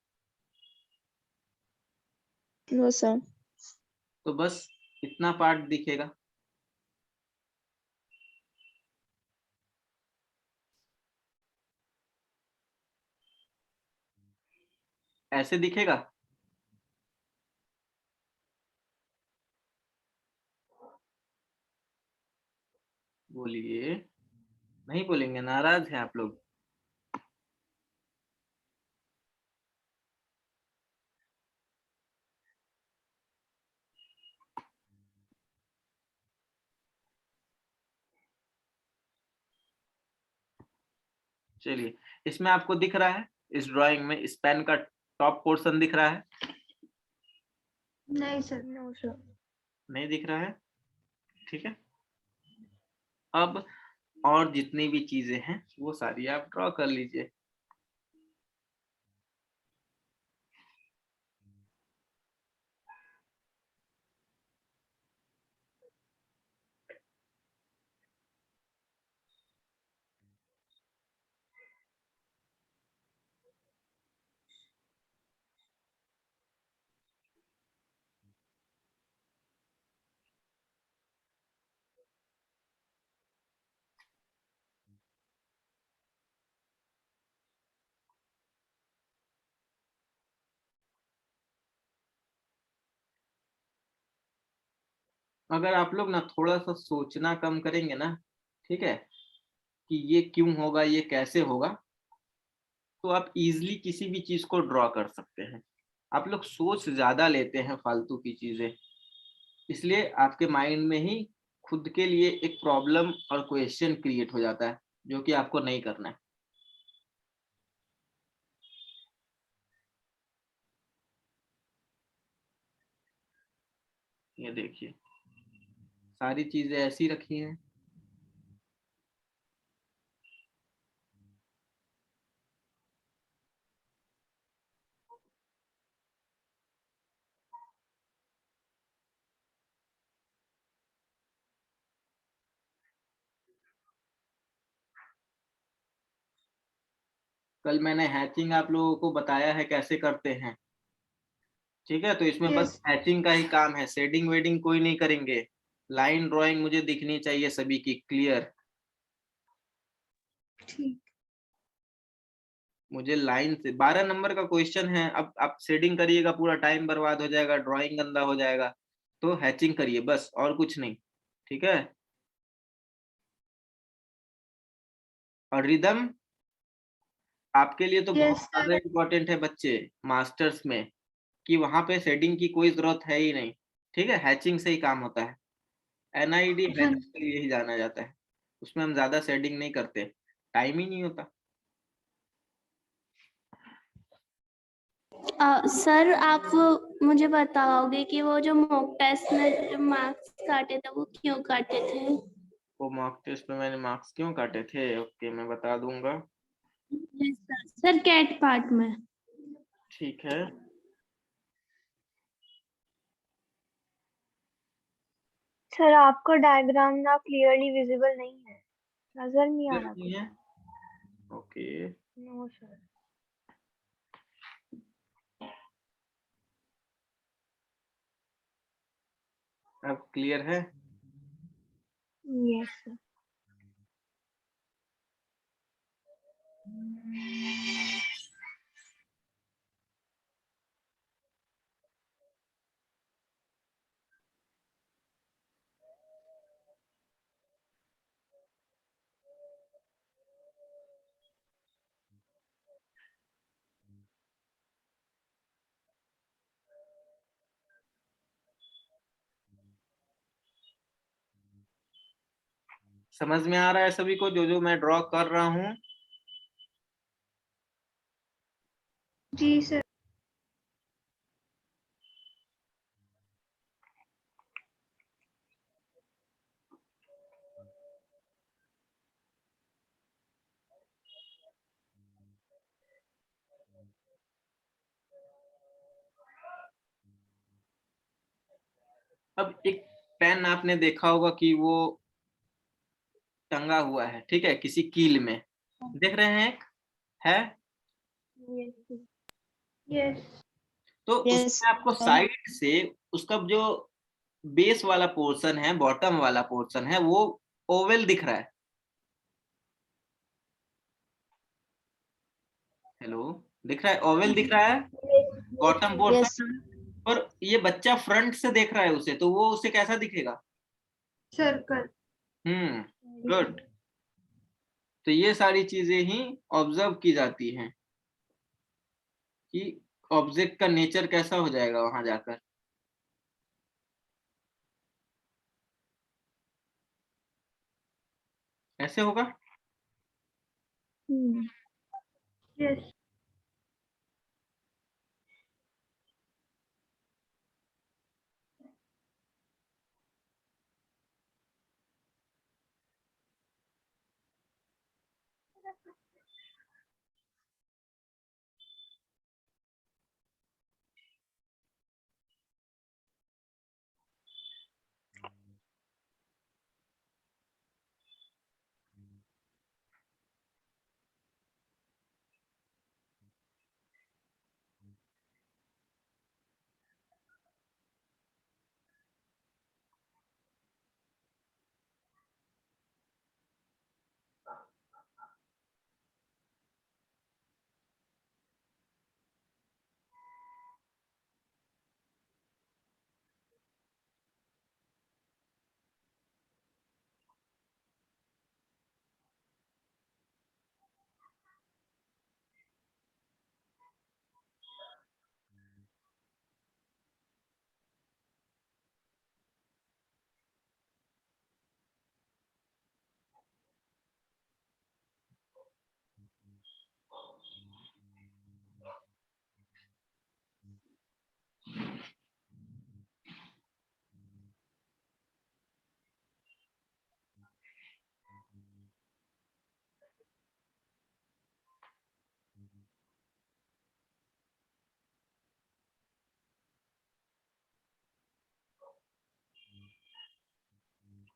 Speaker 4: No sir.
Speaker 1: तो बस इतना पार्ट दिखेगा। ऐसे दिखेगा। बोलिए, नहीं बोलेंगे? नाराज हैं आप लोग? चलिए, इसमें आपको दिख रहा है, इस ड्राइंग में इस पेन का टॉप पोर्शन दिख रहा है?
Speaker 2: नहीं सर।
Speaker 3: No, sir.
Speaker 1: नहीं दिख रहा है, ठीक है। अब और जितनी भी चीजें हैं वो सारी आप ड्रॉ कर लीजिए। अगर आप लोग ना थोड़ा सा सोचना कम करेंगे ना, ठीक है, कि ये क्यों होगा, ये कैसे होगा, तो आप इजीली किसी भी चीज को ड्रॉ कर सकते हैं। आप लोग सोच ज्यादा लेते हैं फालतू की चीजें, इसलिए आपके माइंड में ही खुद के लिए एक प्रॉब्लम और क्वेश्चन क्रिएट हो जाता है, जो कि आपको नहीं करना है। ये देखिए, सारी चीजें ऐसी रखी हैं। कल मैंने हैचिंग आप लोगों को बताया है कैसे करते हैं, ठीक है। तो इसमें बस
Speaker 2: यस
Speaker 1: हैचिंग का ही काम है, शेडिंग वेडिंग कोई नहीं करेंगे। लाइन ड्राइंग मुझे दिखनी चाहिए सभी की क्लियर।
Speaker 2: ठीक।
Speaker 1: मुझे लाइन से 12 नंबर का क्वेश्चन है। अब आप शेडिंग करिएगा, पूरा टाइम बर्बाद हो जाएगा, ड्राइंग गंदा हो जाएगा। तो हैचिंग करिए बस, और कुछ नहीं, ठीक है। और रिदम आपके लिए तो बहुत
Speaker 2: यस सर।
Speaker 1: ज्यादा इम्पोर्टेंट है बच्चे, मास्टर्स में, कि वहां पे शेडिंग की कोई जरूरत है ही नहीं, ठीक है। हैचिंग से ही काम होता है। एनआईडी
Speaker 2: हाँ
Speaker 1: हैचिंग के लिए ही जाना जाता है, उसमें हम ज्यादा शेडिंग नहीं करते, टाइम ही नहीं होता।
Speaker 8: सर आप मुझे बताओगे कि वो जो मॉक टेस्ट में जो मार्क्स काटे थे वो क्यों काटे थे?
Speaker 1: वो मॉक टेस्ट में मैंने मार्क्स क्यों काटे थे? ओके, मैं बता दूंगा।
Speaker 8: सर कैट पार्ट में।
Speaker 1: ठीक है,
Speaker 3: सर आपका डायग्राम ना क्लियरली विजिबल नहीं है, नजर नहीं आ रहा
Speaker 1: नहीं
Speaker 3: कुछ।
Speaker 1: है। Okay,
Speaker 3: no sir.
Speaker 1: अब क्लियर है?
Speaker 3: Yes sir.
Speaker 1: समझ में आ रहा है सभी को जो जो मैं ड्रॉ कर रहा हूँ?
Speaker 2: जी सर।
Speaker 1: अब एक पेन आपने देखा होगा कि वो टंगा हुआ है, ठीक है, किसी कील में, देख रहे हैं? एक है,
Speaker 2: यस।
Speaker 1: तो
Speaker 4: यस
Speaker 1: उसमें आपको
Speaker 4: सर।
Speaker 1: साइड से उसका जो बेस वाला पोर्शन है, बॉटम वाला पोर्शन है, वो ओवल दिख रहा है। हेलो, दिख रहा है? ओवल दिख रहा है बॉटम पोर्शन।
Speaker 4: Yes sir.
Speaker 1: पर ये बच्चा फ्रंट से देख रहा है उसे, तो वो उसे कैसा दिखेगा?
Speaker 2: सर्कल।
Speaker 1: गुड। तो ये सारी चीजें ही ऑब्जर्व की जाती हैं कि ऑब्जेक्ट का नेचर कैसा हो जाएगा वहां जाकर। ऐसे होगा।
Speaker 2: यस।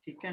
Speaker 1: ठीक है,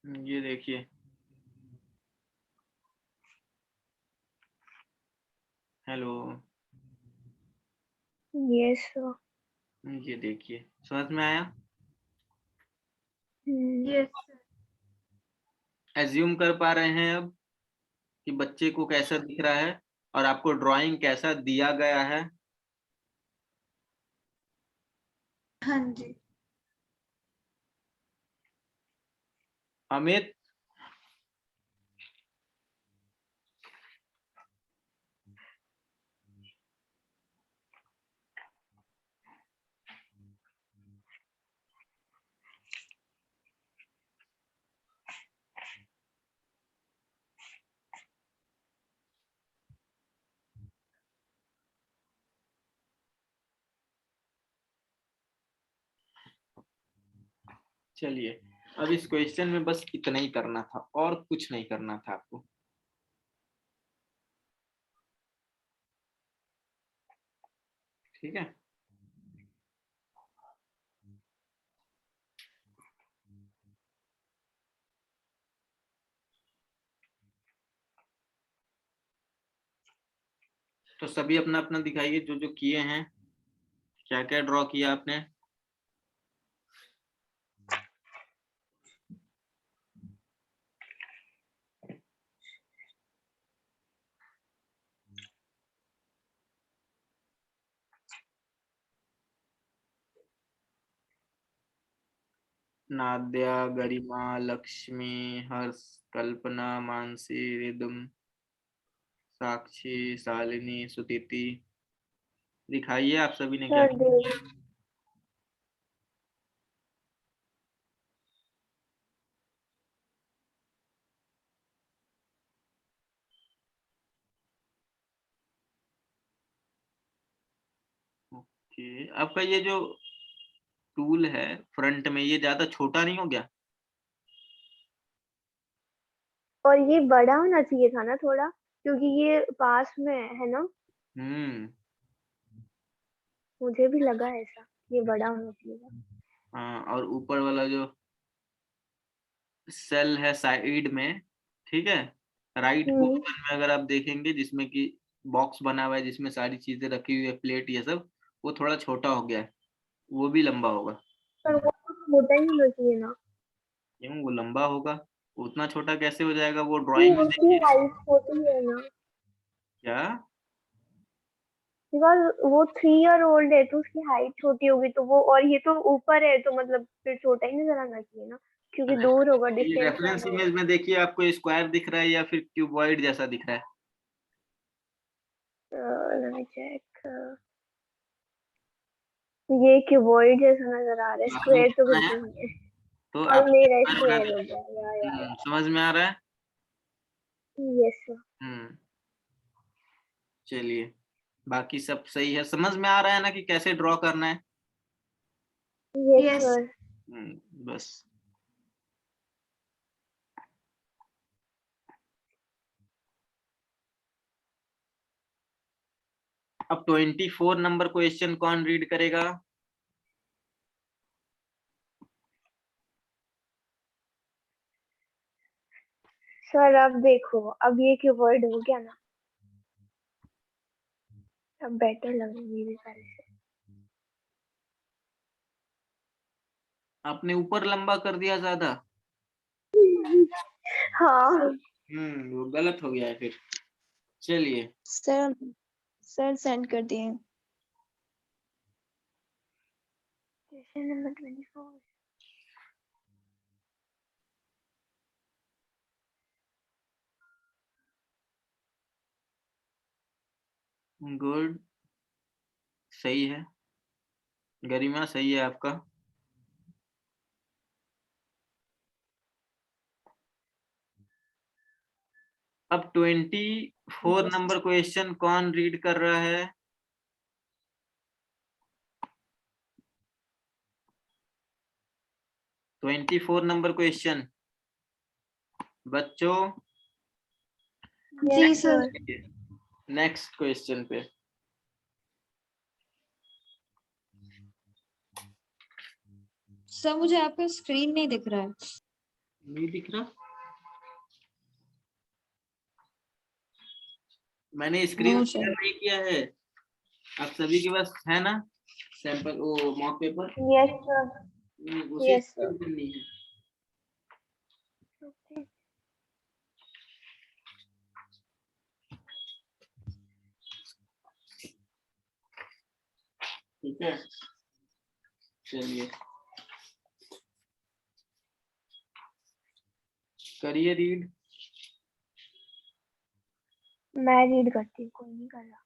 Speaker 1: ये देखिए, हेलो,
Speaker 3: यस सर।
Speaker 1: ये देखिए, समझ में आया?
Speaker 2: Yes.
Speaker 1: एज्यूम कर पा रहे हैं अब कि बच्चे को कैसा दिख रहा है और आपको ड्राइंग कैसा दिया गया है?
Speaker 2: हाँ जी।
Speaker 1: अमित, चलिए, अब इस क्वेश्चन में बस इतना ही करना था और कुछ नहीं करना था आपको। ठीक है, तो सभी अपना अपना दिखाइए जो जो किए हैं, क्या क्या ड्रॉ किया आपने। नाद्या, गरिमा, लक्ष्मी, हर्ष, कल्पना, मानसी, रिदम, साक्षी, शालिनी, सुतीति। दिखाइए आप सभी ने क्या
Speaker 3: सर
Speaker 1: किया।
Speaker 3: देख
Speaker 1: ओके, आपका ये जो टूल है फ्रंट में, ये ज्यादा छोटा नहीं हो गया?
Speaker 3: और ये बड़ा होना चाहिए था ना थोड़ा, क्योंकि ये पास में है ना।
Speaker 1: हम्म,
Speaker 3: मुझे भी लगा ऐसा, ये बड़ा होना चाहिए था।
Speaker 1: हाँ, और ऊपर वाला जो सेल है साइड में, ठीक है, राइट
Speaker 3: हम्म।
Speaker 1: पोर्शन में अगर आप देखेंगे जिसमें कि बॉक्स बना हुआ है जिसमें सारी चीजें रखी हुई है, प्लेट ये सब, वो थोड़ा छोटा हो गया है, वो भी लंबा होगा।
Speaker 3: पर वो तो छोटा ही होना चाहिए ना।
Speaker 1: क्यों वो लंबा होगा? उतना छोटा कैसे हो जाएगा? वो
Speaker 3: नहीं,
Speaker 1: ड्राइंग में
Speaker 3: उसकी
Speaker 1: देखिए।
Speaker 3: हाइट छोटी है ना।
Speaker 1: क्या?
Speaker 3: बिकॉज वो 3 ईयर ओल्ड है तो उसकी हाइट छोटी होगी, तो वो, और ये तो ऊपर है तो मतलब फिर छोटा ही नजर आना चाहिए ना, क्योंकि दूर होगा,
Speaker 1: ये
Speaker 3: डिस्टेंस
Speaker 1: रेफरेंस
Speaker 3: ज्यादा
Speaker 1: इमेज
Speaker 3: होगा।
Speaker 1: में देखिए, आपको स्क्वायर दिख रहा है या फिर क्यूबॉइड जैसा दिख रहा है?
Speaker 3: Let me check. ये क्यूबॉइड जैसा नजर आ रहा है,
Speaker 1: आपको
Speaker 3: स्क्वायर तो
Speaker 1: कितना है?
Speaker 3: बिल्कुल नहीं है।
Speaker 1: तो
Speaker 3: और
Speaker 1: आप
Speaker 3: मेरा
Speaker 1: स्क्वायर बना
Speaker 3: स्क्वायर हो
Speaker 1: दीजिए।
Speaker 3: गया। या
Speaker 1: समझ में आ रहा है?
Speaker 3: Yes sir.
Speaker 1: हम्म, चलिए, बाकी सब सही है, समझ में आ रहा है ना कि कैसे ड्रॉ करना है?
Speaker 3: Yes
Speaker 2: Yes.
Speaker 3: सर।
Speaker 1: बस। अब 24 नंबर क्वेश्चन कौन रीड करेगा?
Speaker 3: सर अब देखो, अब ये क्यूबॉइड हो गया ना, अब बेटर लग रहा है मेरे ख्याल से।
Speaker 1: आपने ऊपर लंबा कर दिया ज्यादा।
Speaker 3: हाँ।
Speaker 1: वो गलत हो गया है फिर। चलिए,
Speaker 4: सर सर सेंड कर दिए।
Speaker 3: Question number 24।
Speaker 1: गुड, सही है। गरिमा सही है आपका। अब 24 नंबर क्वेश्चन कौन रीड कर रहा है? ट्वेंटी 24 नंबर क्वेश्चन बच्चों।
Speaker 2: जी
Speaker 3: yes
Speaker 2: sir.
Speaker 3: Sir.
Speaker 1: Next question पे।
Speaker 9: सर मुझे आपका स्क्रीन नहीं दिख रहा है।
Speaker 1: नहीं दिख रहा? मैंने स्क्रीन
Speaker 4: No,
Speaker 1: शेयर
Speaker 4: sir.
Speaker 1: नहीं किया है। आप सभी के पास है ना सैंपल वो मॉक पेपर?
Speaker 3: Yes, sir.
Speaker 1: उसे
Speaker 3: Yes, sir.
Speaker 1: स्क्रीन करनी है।
Speaker 3: Okay.
Speaker 1: ठीक है, चलिए करिए रीड।
Speaker 3: मैं रीड करती हूँ, कोई नहीं कर रहा।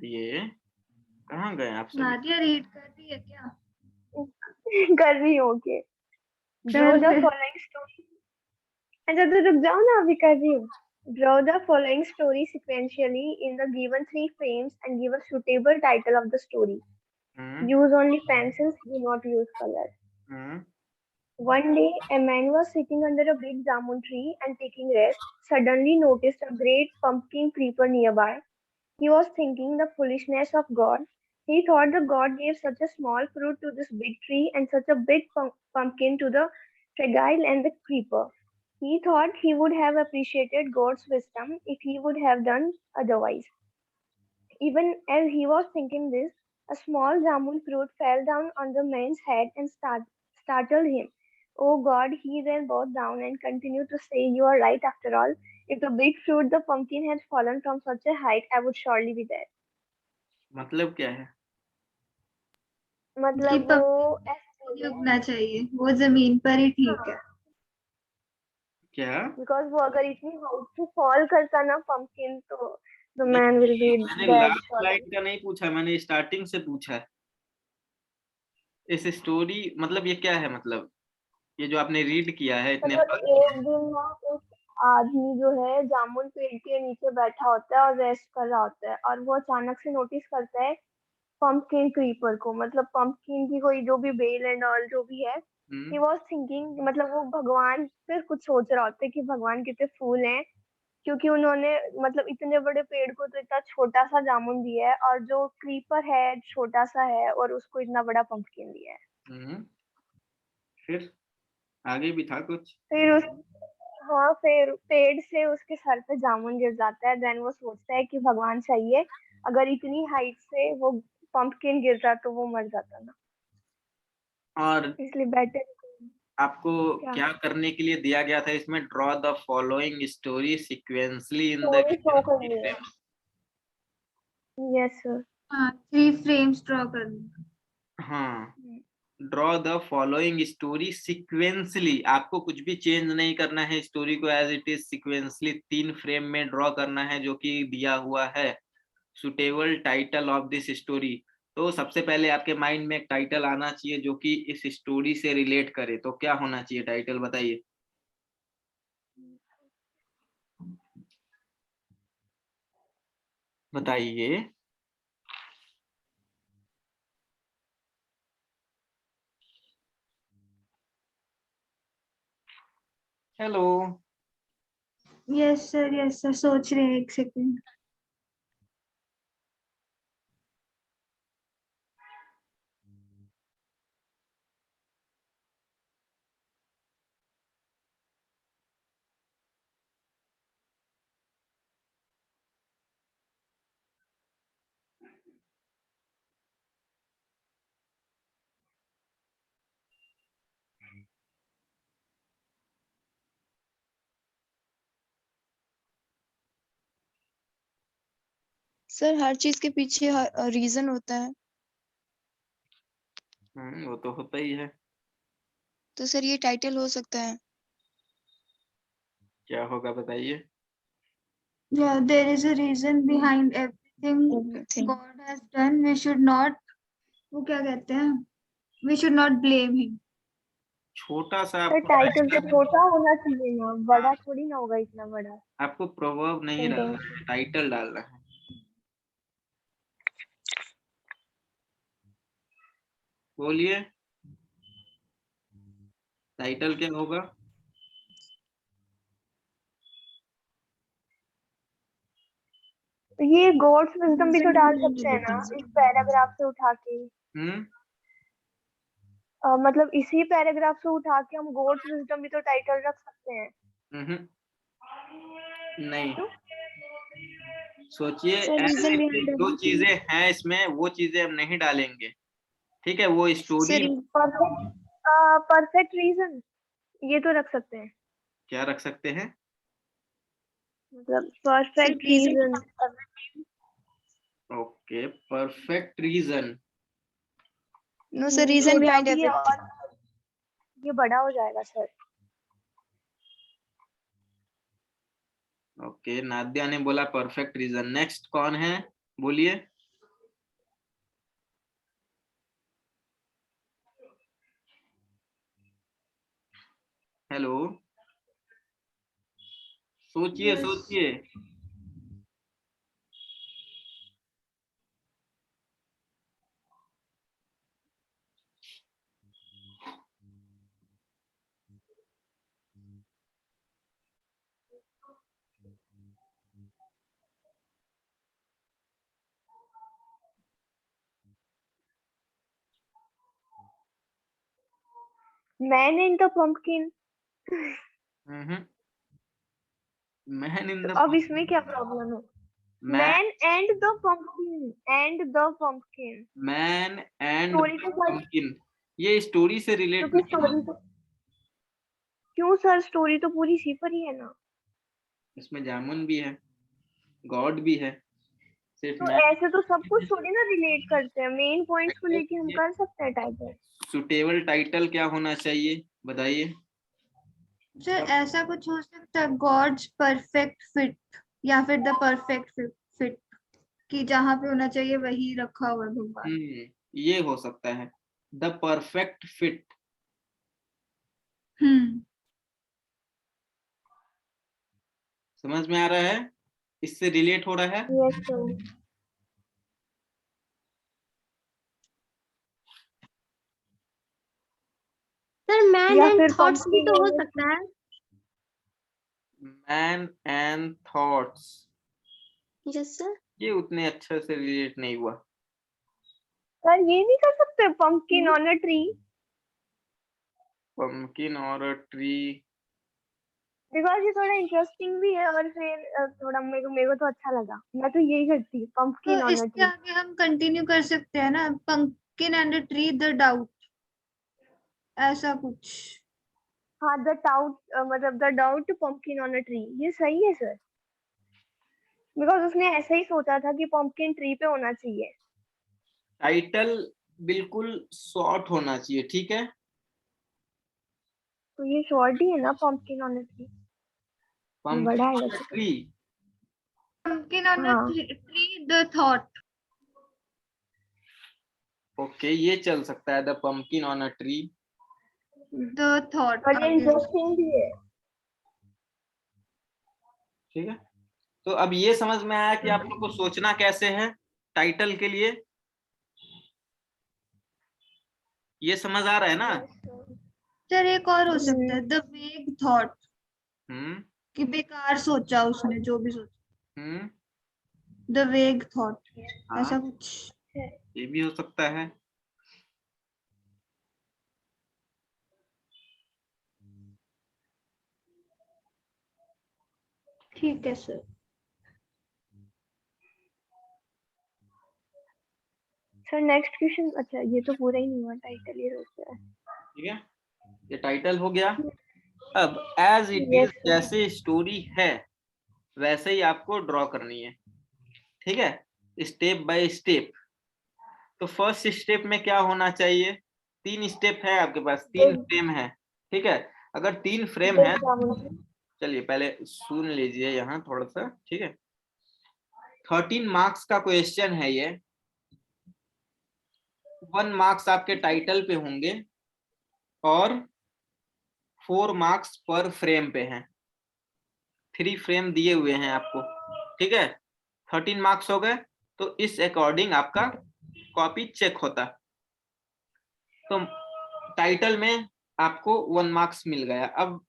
Speaker 1: ये कहाँ गए आप सभी?
Speaker 2: नादिया रीड कर रही है क्या?
Speaker 3: कर रही हूँ, okay. Draw the following story. अच्छा तो रुक जाओ ना, अभी कर रही हूँ। Draw the following story sequentially in the given 3 frames and give a suitable title of the story.
Speaker 1: Hmm
Speaker 3: Use only pencils, do not use colors.
Speaker 1: Hmm
Speaker 3: One day, a man was sitting under a big jamun tree and taking rest. Suddenly noticed a great pumpkin creeper nearby. He was thinking the foolishness of God. He thought the God gave such a small fruit to this big tree and such a big pumpkin to the fragile and the creeper. He thought he would have appreciated God's wisdom if he would have done otherwise. Even as he was thinking this, a small jamun fruit fell down on the man's head and startled him. Oh God, he then bowed down and continued to say, You are right after all. If the big fruit, the pumpkin, had fallen from such a height, I would surely be dead.
Speaker 1: मतलब क्या है?
Speaker 3: मतलब
Speaker 2: कि
Speaker 3: वो
Speaker 2: नहीं उगना चाहिए, वो जमीन पर ही ठीक है।
Speaker 1: क्या?
Speaker 3: बिकॉज वो अगर इतनी हाइट से फॉल करता ना पंपकिन, तो द
Speaker 1: नहीं,
Speaker 3: मैन विल बी
Speaker 1: मैंने
Speaker 3: डेड
Speaker 1: लास्ट
Speaker 3: श्योरली।
Speaker 1: लाइन का नहीं पूछा, मैंने स्टार्टिंग से पूछा है। इस स्टोरी मतलब ये क्या है, मतलब ये जो आपने रीड किया है इतने
Speaker 3: मतलब एक दिन ना एक आदमी जो है जामुन पेड़ के नीचे बैठा होता है और रेस्ट कर रहा होता है, और वो अचानक से नोटिस करता है पंपकिन क्रीपर को, मतलब पंपकिन की कोई जो भी बेल एंड ऑल जो भी है। ही वाज थिंकिंग, मतलब वो भगवान पे कुछ सोच रहा होता है कि भगवान कितने फूल हैं, क्योंकि उन्होंने मतलब इतने बड़े पेड़ को तो इतना छोटा सा जामुन दिया है, और जो क्रीपर है छोटा सा है और उसको इतना बड़ा पंपकिन दिया है।
Speaker 1: फिर आगे भी था कुछ?
Speaker 3: फिर उस हाँ, फिर पेड़ से उसके सर पे जामुन गिर जाता है। देन वो सोचता है कि भगवान चाहिए, अगर इतनी हाइट से वो पंपकिन गिरता तो वो मर जाता ना,
Speaker 1: और
Speaker 3: इसलिए बेटर।
Speaker 1: आपको
Speaker 3: क्या
Speaker 1: क्या करने के लिए दिया गया था इसमें? Draw the following story sequentially in the
Speaker 3: story show करनी है। Yes sir.
Speaker 2: हाँ, 3 फ्रेम्स ड्रॉ करनी।
Speaker 1: हाँ, draw the following story sequentially. आपको कुछ भी चेंज नहीं करना है, स्टोरी को as it is sequentially 3 frame में ड्रॉ करना है जो कि दिया हुआ है। Suitable title of this story. तो सबसे पहले आपके माइंड में एक टाइटल आना चाहिए जो कि इस स्टोरी से रिलेट करे। तो क्या होना चाहिए टाइटल, बताइए? बताइए। हेलो।
Speaker 2: यस सर, सोच रहे हैं, 1 सेकंड।
Speaker 4: सर हर चीज के पीछे रीजन होता है,
Speaker 1: वो तो होता ही है।
Speaker 4: तो सर ये टाइटल हो सकता है।
Speaker 1: क्या होगा बताइए?
Speaker 2: Yeah, there is a reason behind everything
Speaker 4: Everything.
Speaker 2: God has done. We should not, वो क्या कहते हैं, we should not blame him.
Speaker 1: छोटा सा
Speaker 3: सर टाइटल तो छोटा होना चाहिए ना, बड़ा थोड़ी ना होगा इतना बड़ा
Speaker 1: आपको प्रोवर्ब नहीं डालना
Speaker 3: सेंटेंस।
Speaker 1: है, टाइटल डालना है। बोलिए, टाइटल क्या होगा?
Speaker 3: ये गॉड्स विजडम भी तो डाल सकते हैं ना इस पैराग्राफ से उठा के। मतलब इसी पैराग्राफ से उठा के हम गॉड्स विजडम भी तो टाइटल रख सकते हैं।
Speaker 1: नहीं, सोचिए
Speaker 4: सर रीजन बिहाइंड
Speaker 1: जो चीजें हैं इसमें वो चीजें हम नहीं डालेंगे, ठीक है? वो स्टोरी
Speaker 4: सर
Speaker 3: परफेक्ट रीजन ये तो रख सकते हैं,
Speaker 1: क्या रख सकते हैं?
Speaker 3: मतलब perfect
Speaker 4: reason-
Speaker 3: reason.
Speaker 1: Okay, perfect reason.
Speaker 4: No sir reason behind
Speaker 3: ये
Speaker 4: एवरीथिंग।
Speaker 3: ये बड़ा हो जाएगा सर।
Speaker 1: ओके, नादिया ने बोला परफेक्ट रीजन। नेक्स्ट कौन है, बोलिए। हेलो, सोचिए
Speaker 2: Yes.
Speaker 1: सोचिए।
Speaker 3: Man in the pumpkin.
Speaker 1: Man in the
Speaker 3: अब इसमें क्या प्रॉब्लम है? Man and the pumpkin, and the pumpkin.
Speaker 1: Man and
Speaker 3: story के साथ,
Speaker 1: पंपकिन, ये स्टोरी से रिलेट
Speaker 3: क्योंकि स्टोरी तो, क्यों सर स्टोरी तो पूरी इसी पर ही है ना।
Speaker 1: इसमें जामुन भी है, गॉड भी है, सिर्फ
Speaker 3: तो ऐसे तो सब कुछ थोड़ी ना रिलेट करते हैं, मेन पॉइंट्स को लेके हम कर सकते हैं टाइटल।
Speaker 1: सुटेबल टाइटल क्या होना चाहिए, बताइए।
Speaker 2: सर ऐसा कुछ हो सकता है, गॉड्स परफेक्ट फिट या फिर द परफेक्ट फिट, कि जहाँ पे होना चाहिए वही रखा हुआ है भगवान।
Speaker 1: ये हो सकता है, द परफेक्ट फिट। समझ में आ रहा है, इससे रिलेट हो रहा है।
Speaker 3: Yes sir.
Speaker 8: सर मैन
Speaker 3: या
Speaker 8: एंड
Speaker 3: फिर
Speaker 8: थॉट्स भी तो हो
Speaker 3: pumpkin
Speaker 8: सकता है।
Speaker 1: Man and thoughts,
Speaker 8: yes sir.
Speaker 1: ये उतने अच्छे से रिलेट नहीं हुआ।
Speaker 3: सर ये नहीं कर सकते pumpkin on a tree?
Speaker 1: Pumpkin और अ ट्री,
Speaker 3: बिकॉज ये थोड़ा इंटरेस्टिंग भी है और फिर थोड़ा मेरे को तो अच्छा लगा। मैं तो यही करती पंपकिन
Speaker 2: तो
Speaker 3: ऑन अ
Speaker 2: इसके
Speaker 3: ट्री।
Speaker 2: आगे हम कंटिन्यू कर सकते हैं ना, pumpkin and a tree the doubt, ऐसा कुछ।
Speaker 3: हाँ द डाउट, मतलब the doubt pumpkin on a tree, ये सही है सर। बिकॉज उसने ऐसा ही सोचा था कि पंपकिन ट्री पे होना चाहिए।
Speaker 1: टाइटल बिल्कुल शॉर्ट होना चाहिए, ठीक है?
Speaker 3: तो ये शॉर्ट ही है ना, पंपकिन ऑन अ ट्री। बड़ा है वैसे तो।
Speaker 1: ट्री,
Speaker 2: पंपकिन ऑन अ
Speaker 3: हाँ
Speaker 2: ट्री द थॉट।
Speaker 1: ओके, ये चल सकता है, the pumpkin on a tree.
Speaker 2: The thought
Speaker 3: और ये इंटरेस्टिंग भी है।
Speaker 1: ठीक है, तो अब ये समझ में आया कि आप लोग को सोचना कैसे है टाइटल के लिए, ये समझ आ रहा है ना?
Speaker 2: सर एक और हो सकता है, द वेग थॉट,
Speaker 1: हम्म
Speaker 2: कि बेकार सोचा उसने जो भी सोचा,
Speaker 1: हम्म
Speaker 2: द वेग थॉट,
Speaker 1: हाँ,
Speaker 2: ऐसा कुछ।
Speaker 1: ये भी हो सकता है।
Speaker 2: ठीक है सर।
Speaker 3: सर नेक्स्ट क्वेश्चन, अच्छा ये तो पूरा ही नहीं हुआ, टाइटल ये सोच रहा है।
Speaker 1: ठीक है, ये टाइटल हो गया। अब as it is,
Speaker 3: Yes, sir.
Speaker 1: जैसे स्टोरी है वैसे ही आपको ड्रॉ करनी है, ठीक है? Step by step. तो फर्स्ट स्टेप में क्या होना चाहिए, 3 स्टेप है आपके पास, 3 फ्रेम है, ठीक है? अगर 3 फ्रेम है, चलिए पहले सुन लीजिए यहाँ थोड़ा सा, ठीक है? 13 मार्क्स का क्वेश्चन है ये। 1 मार्क्स आपके टाइटल पे होंगे और 4 मार्क्स पर फ्रेम पे हैं। 3 फ्रेम दिए हुए हैं आपको, ठीक है? 13 मार्क्स हो गए, तो इस अकॉर्डिंग आपका कॉपी चेक होता। तो टाइटल में आपको 1 मार्क्स मिल गया। अब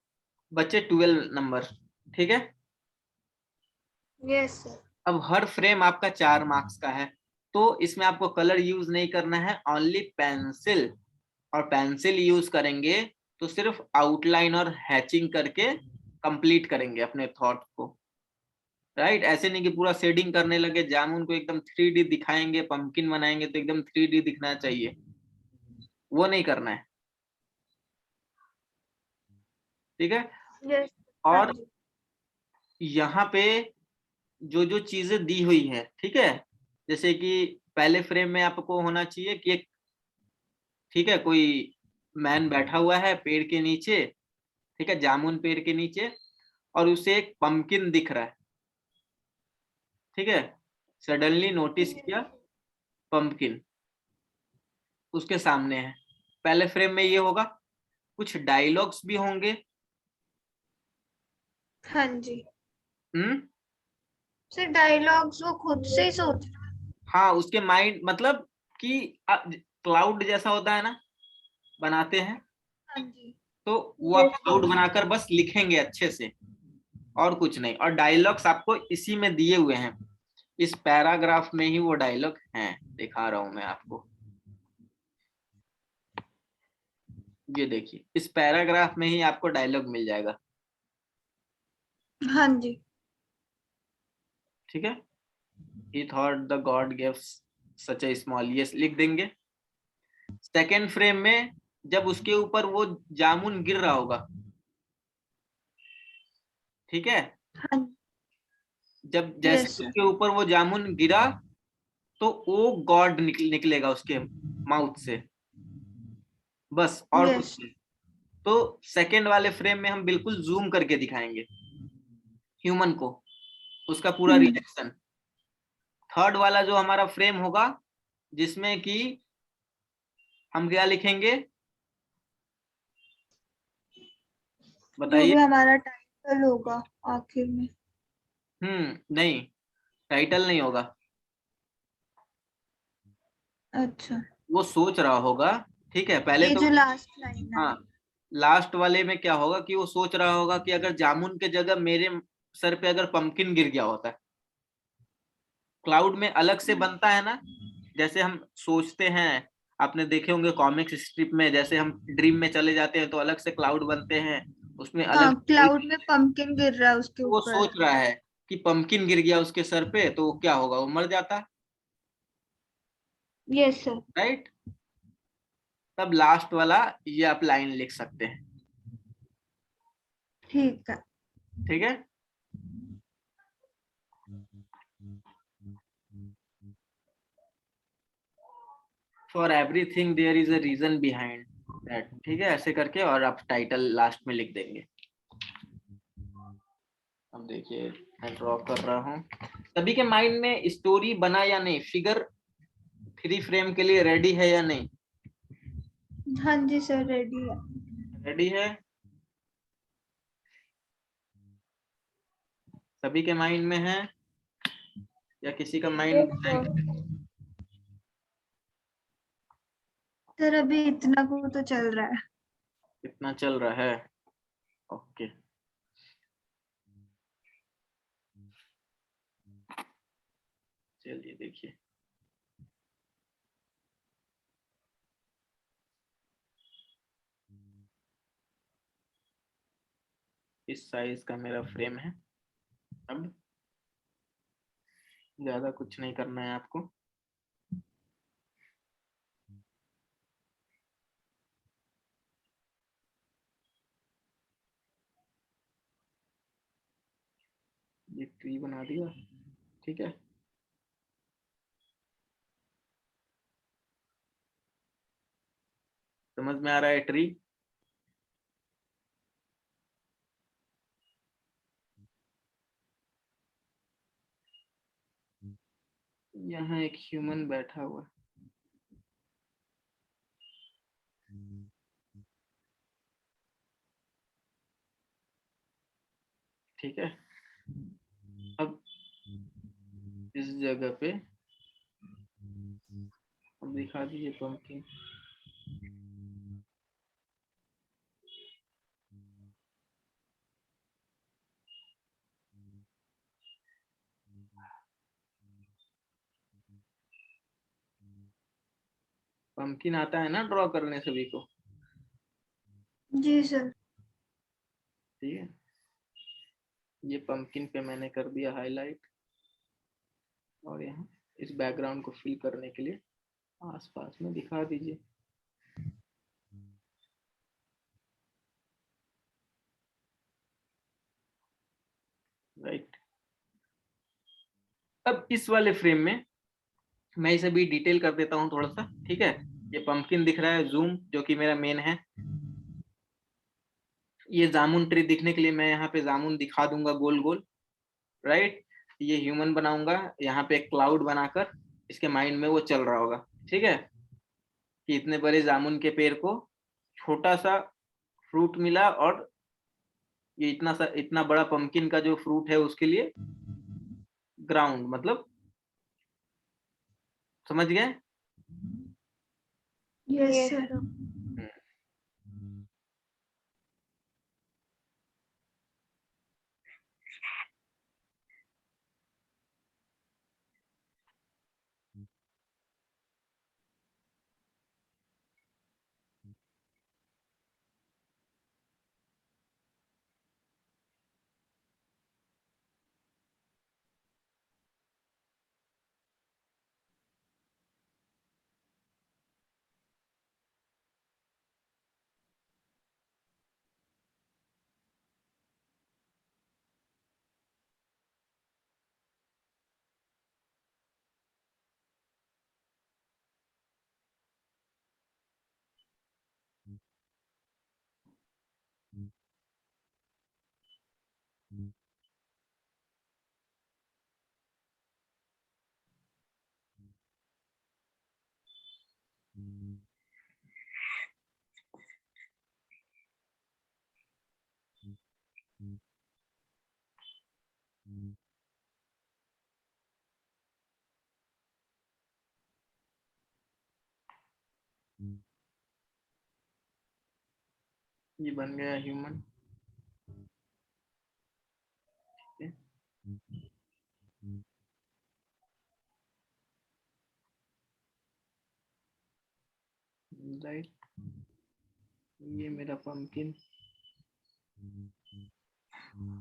Speaker 1: बचे 12 नंबर, ठीक है?
Speaker 2: Yes sir.
Speaker 1: अब हर फ्रेम आपका 4 मार्क्स का है, तो इसमें आपको कलर यूज नहीं करना है, ओनली पेंसिल। और पेंसिल यूज करेंगे तो सिर्फ आउटलाइन और हैचिंग करके कंप्लीट करेंगे अपने थॉट को, राइट। ऐसे नहीं कि पूरा शेडिंग करने लगे, जामुन को एकदम 3D दिखाएंगे, पंपकिन बनाएंगे तो एकदम 3D दिखना चाहिए, वो नहीं करना है, ठीक है।
Speaker 2: Yes. हाँ
Speaker 1: और
Speaker 2: जी.
Speaker 1: यहाँ पे जो जो चीजें दी हुई है, ठीक है, जैसे कि पहले फ्रेम में आपको होना चाहिए कि एक, ठीक है, कोई मैन बैठा हुआ है पेड़ के नीचे, ठीक है, जामुन पेड़ के नीचे, और उसे एक पंपकिन दिख रहा है, ठीक है, सडनली नोटिस किया पंपकिन उसके सामने है। पहले फ्रेम में ये होगा, कुछ डायलॉग्स भी होंगे।
Speaker 2: हाँ जी.
Speaker 1: हम्म।
Speaker 2: सर डायलॉग्स वो खुद से ही सोच रहा है.
Speaker 1: हाँ, उसके माइंड, मतलब कि क्लाउड जैसा होता है ना, बनाते हैं,
Speaker 2: हाँ जी.
Speaker 1: तो वो आप
Speaker 3: Yes,
Speaker 1: क्लाउड
Speaker 3: sir.
Speaker 1: बनाकर बस लिखेंगे अच्छे से, और कुछ नहीं। और डायलॉग्स आपको इसी में दिए हुए हैं, इस पैराग्राफ में ही वो डायलॉग हैं, दिखा रहा हूं मैं आपको, ये देखिए, इस पैराग्राफ में ही आपको डायलॉग मिल जाएगा,
Speaker 2: हाँ जी.
Speaker 1: ठीक है। He thought the God gave such a small, ये लिख देंगे। सेकेंड फ्रेम में जब उसके ऊपर वो जामुन गिर रहा होगा, ठीक है,
Speaker 2: हाँ.
Speaker 1: जब
Speaker 2: Yes,
Speaker 1: जैसे
Speaker 2: sir.
Speaker 1: उसके ऊपर वो जामुन गिरा, तो वो गॉड निकलेगा उसके माउथ से, बस, और कुछ
Speaker 2: Yes.
Speaker 1: नहीं। तो सेकेंड वाले फ्रेम में हम बिल्कुल जूम करके दिखाएंगे ह्यूमन को, उसका पूरा रिएक्शन। थर्ड वाला जो हमारा फ्रेम होगा, जिसमें कि हम क्या लिखेंगे,
Speaker 2: जो
Speaker 1: बताइए।
Speaker 2: भी हमारा टाइटल होगा आखिर में.
Speaker 1: नहीं, टाइटल नहीं होगा,
Speaker 2: अच्छा.
Speaker 1: वो सोच रहा होगा, ठीक है, पहले
Speaker 2: ये
Speaker 1: तो।
Speaker 2: जो लास्ट लाइन है.
Speaker 1: हाँ, लास्ट वाले में क्या होगा कि वो सोच रहा होगा कि अगर जामुन के जगह मेरे सर पे अगर पंपकिन गिर गया होता है। क्लाउड में अलग से बनता है ना, जैसे हम सोचते हैं, आपने देखे होंगे कॉमिक्स स्ट्रिप में, जैसे हम ड्रीम में चले जाते हैं तो अलग से क्लाउड बनते हैं, उसमें
Speaker 2: हाँ,
Speaker 1: अलग
Speaker 2: क्लाउड में पंपकिन गिर रहा है उसके
Speaker 1: वो
Speaker 2: ऊपर.
Speaker 1: सोच रहा है कि पंपकिन गिर गया उसके सर पे तो क्या होगा, वो मर जाता,
Speaker 2: यस सर.
Speaker 1: राइट। तब लास्ट वाला ये आप लाइन लिख सकते हैं,
Speaker 2: ठीक है.
Speaker 1: ठीक है। For everything there is a reason behind that, ठीक है, ऐसे करके, और आप टाइटल लास्ट में लिख देंगे। अब देखिए, मैं ड्रॉ कर रहा हूँ, सभी के माइंड में स्टोरी बना या नहीं, फिगर 3 फ्रेम के लिए रेडी है या नहीं?
Speaker 2: हाँ जी सर, रेडी है.
Speaker 1: रेडी है, सभी के माइंड में है, या किसी का
Speaker 3: Yes,
Speaker 1: mind
Speaker 3: sir.
Speaker 1: Blank?
Speaker 2: Sir अभी इतना को तो चल रहा है.
Speaker 1: कितना चल रहा है? ओके, चलिए देखिए, इस साइज का मेरा फ्रेम है। अब ज्यादा कुछ नहीं करना है आपको, ये ट्री बना दिया, ठीक है। समझ में आ रहा है ट्री? यहाँ एक ह्यूमन बैठा हुआ, ठीक है। अब इस जगह पे अब दिखा दीजिए पंपकिन, पंपकिन आता है ना ड्रॉ करने सभी को?
Speaker 2: जी सर।
Speaker 1: ठीक है, ये पंपकिन पे मैंने कर दिया हाईलाइट, और यहाँ इस बैकग्राउंड को फिल करने के लिए आसपास में दिखा दीजिए। राइट, अब इस वाले फ्रेम में मैं इसे भी डिटेल कर देता हूँ थोड़ा सा। ठीक है, ये पंपकिन दिख रहा है, जूम जो कि मेरा मेन है। ये जामुन ट्री दिखने के लिए मैं यहाँ पे जामुन दिखा दूंगा गोल गोल। राइट, ये ह्यूमन बनाऊंगा यहाँ पे एक क्लाउड बनाकर, इसके माइंड में वो चल रहा होगा। ठीक है, कि इतने बड़े जामुन के पेड़ को छोटा सा फ्रूट मिला, और ये इतना बड़ा पंपकिन का जो फ्रूट है उसके लिए ग्राउंड, मतलब समझ गए?
Speaker 2: Yes
Speaker 3: Yes,
Speaker 2: sir.
Speaker 3: sir.
Speaker 1: ये बन गया ह्यूमन। राइट, ये मेरा पंपकिन।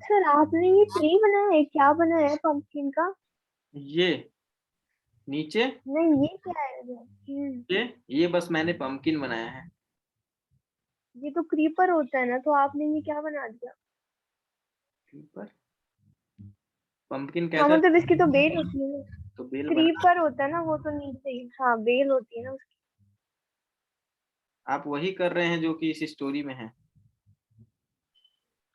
Speaker 3: सर आपने ये ट्री बनाया है, क्या बनाया है पंपकिन का?
Speaker 1: ये नीचे
Speaker 3: नहीं ये क्या है
Speaker 1: ये बस मैंने पंपकिन बनाया है।
Speaker 3: ये तो क्रीपर होता है ना, तो आपने ये क्या बना दिया?
Speaker 1: क्रीपर, पंपकिन
Speaker 3: हाँ
Speaker 1: कैसा?
Speaker 3: मतलब इसकी तो बेल होती है ना।
Speaker 1: तो बेल बना,
Speaker 3: क्रीपर होता है ना वो तो नीचे ही, हाँ बेल होती है ना उसकी।
Speaker 1: आप वही कर रहे हैं जो कि इस स्टोरी में है।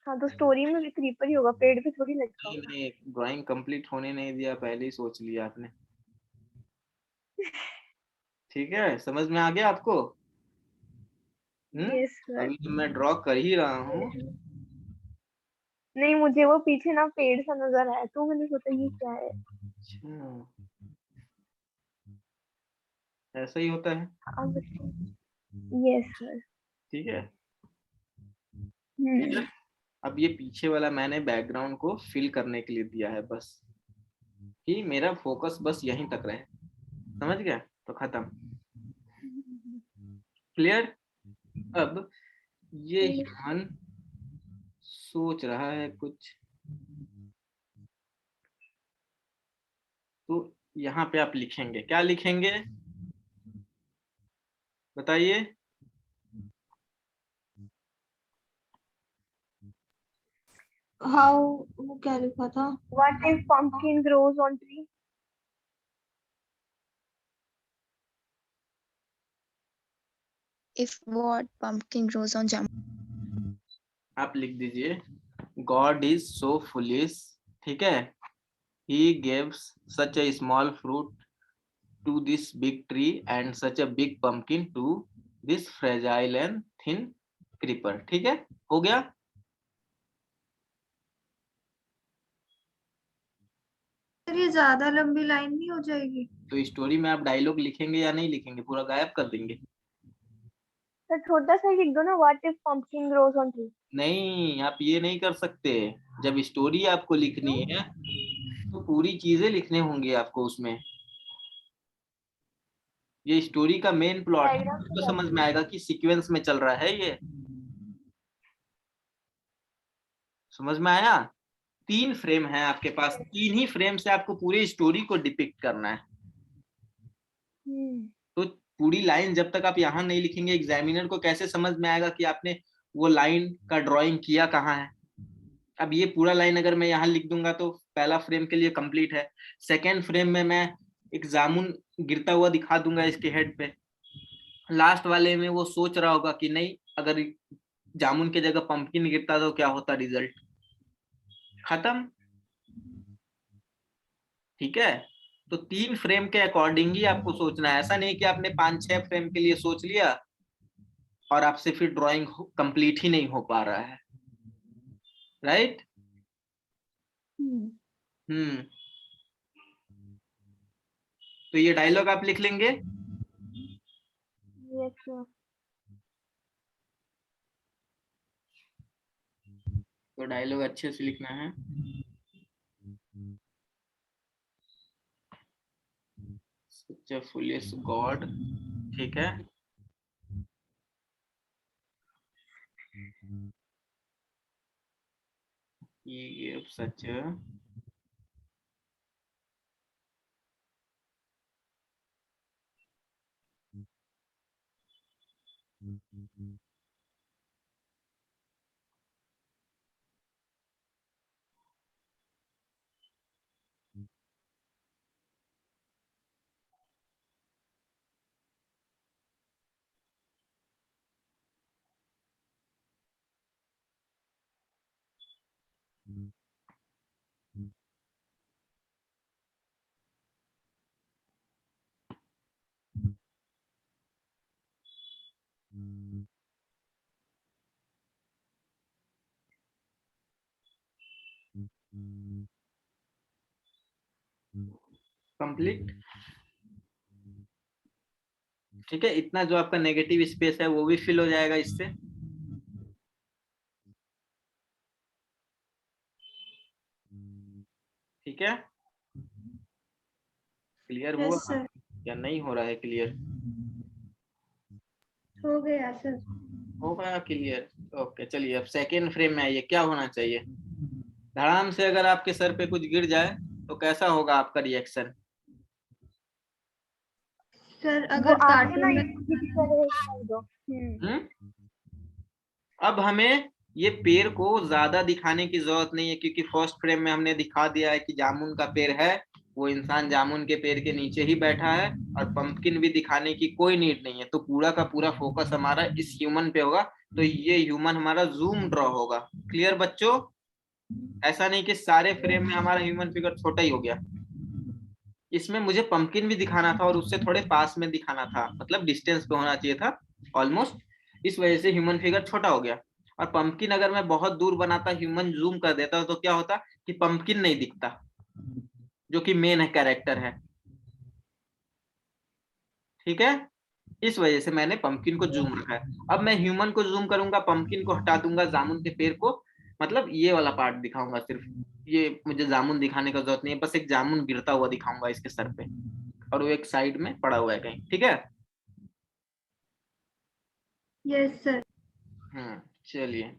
Speaker 3: हाँ तो स्टोरी में भी क्रीपर ही होगा, पेड़ पे थोड़ी लटका होगा।
Speaker 1: नहीं, ड्राइंग कंप्लीट होने नहीं दिया, पहले ही सोच लिया आपने। ठीक है, समझ में आ गया आपको?
Speaker 3: Yes sir.
Speaker 1: अभी जब मैं ड्रॉ कर ही रहा हूँ।
Speaker 3: नहीं मुझे वो पीछे ना पेड़ सा नजर आया तो मैंने सोचा ये क्या है।
Speaker 1: अच्छा, ऐसा ही होता है।
Speaker 3: अब यस सर।
Speaker 1: ठीक है,
Speaker 3: हम्म।
Speaker 1: अब ये पीछे वाला मैंने बैकग्राउंड को फिल करने के लिए दिया है, बस कि मेरा फोकस बस यहीं तक रहे। समझ गया? तो खत्म। क्लियर? अब ये ह्यूमन सोच रहा है कुछ, तो यहाँ पे आप लिखेंगे, क्या लिखेंगे बताइए?
Speaker 2: हाउ, वो क्या लिखा था?
Speaker 3: What if pumpkin grows on tree?
Speaker 4: If what pumpkin grows on jam.
Speaker 1: आप लिख दीजिए, गॉड इज सो फुलिश। ठीक है, he gives such a small fruit to this big tree and such a big pumpkin to this fragile and thin creeper। ठीक है, हो गया?
Speaker 2: सर ये ज्यादा लंबी लाइन नहीं हो जाएगी?
Speaker 1: तो स्टोरी में आप डायलॉग लिखेंगे या नहीं लिखेंगे? पूरा गायब कर देंगे?
Speaker 3: सर छोटा सा लिख दो ना, What if pumpkin grows on tree?
Speaker 1: नहीं, आप ये नहीं कर सकते। जब स्टोरी आपको लिखनी है तो पूरी चीजें लिखने होंगी आपको उसमें। ये स्टोरी का मेन प्लॉट है,
Speaker 3: Diagram
Speaker 1: तो समझ में आएगा कि सीक्वेंस में चल रहा है ये। समझ में आया? 3 फ्रेम है आपके पास, 3 ही फ्रेम से आपको पूरी स्टोरी को डिपिक्ट करना है। तो पूरी लाइन जब तक आप यहाँ नहीं लिखेंगे, एग्जामिनर को कैसे समझ में आएगा कि आपने वो लाइन का ड्राइंग किया कहाँ है। अब ये पूरा लाइन अगर मैं यहाँ लिख दूंगा तो पहला फ्रेम के लिए कंप्लीट है। सेकेंड फ्रेम में मैं एक जामुन गिरता हुआ दिखा दूंगा इसके हेड पे। लास्ट वाले में वो सोच रहा होगा कि नहीं, अगर जामुन की जगह पंपकिन गिरता तो क्या होता, रिजल्ट खत्म। ठीक है, तो 3 फ्रेम के अकॉर्डिंग ही आपको सोचना है। ऐसा नहीं कि आपने 5-6 फ्रेम के लिए सोच लिया और आपसे फिर ड्राइंग कंप्लीट ही नहीं हो पा रहा है। राइट? तो ये डायलॉग आप लिख लेंगे।
Speaker 3: Yes, sir.
Speaker 1: तो डायलॉग अच्छे से लिखना है। Such a foolish God, ठीक है। ये सच कंप्लीट। ठीक है, इतना जो आपका नेगेटिव स्पेस है वो भी फिल हो जाएगा इससे। ठीक है, क्लियर हुआ
Speaker 2: यस सर,
Speaker 1: या नहीं हो रहा है क्लियर?
Speaker 2: हो गया सर।
Speaker 1: हो गया क्लियर। ओके, चलिए अब सेकेंड फ्रेम में आइए। क्या होना चाहिए? धड़ाम से अगर आपके सर पे कुछ गिर जाए तो कैसा होगा आपका रिएक्शन?
Speaker 2: सर
Speaker 3: वो
Speaker 2: अगर
Speaker 3: आके ना
Speaker 2: कार्टून में
Speaker 3: इसी की तरह कर दो।
Speaker 1: अब हमें ये पेड़ को ज्यादा दिखाने की जरूरत नहीं है, क्योंकि फर्स्ट फ्रेम में हमने दिखा दिया है कि जामुन का पेड़ है, वो इंसान जामुन के पेड़ के नीचे ही बैठा है, और पंपकिन भी दिखाने की कोई नीड नहीं है। तो पूरा का पूरा फोकस हमारा इस ह्यूमन पे होगा, तो ये ह्यूमन हमारा जूम ड्रॉ होगा। क्लियर बच्चों? ऐसा नहीं कि सारे फ्रेम में हमारा ह्यूमन फिगर छोटा ही हो गया। इसमें मुझे पंपकिन भी दिखाना था और उससे थोड़े पास में दिखाना था, मतलब डिस्टेंस पे होना चाहिए था ऑलमोस्ट, इस वजह से ह्यूमन फिगर छोटा हो गया। और पंपकिन अगर मैं बहुत दूर बनाता, ह्यूमन जूम कर देता, तो क्या होता कि पंपकिन नहीं दिखता, जो कि मेन है कैरेक्टर है। ठीक है, इस वजह से मैंने पंपकिन को जूम रखा है। अब मैं ह्यूमन को जूम करूंगा, पंपकिन को हटा दूंगा, जामुन के पेड़ को, मतलब ये वाला पार्ट दिखाऊंगा सिर्फ। ये मुझे जामुन दिखाने का जरूरत नहीं है, बस एक जामुन गिरता हुआ दिखाऊंगा इसके सर पे, और वो एक साइड में पड़ा हुआ है कहीं। ठीक है?
Speaker 2: Yes sir.
Speaker 1: चलिए।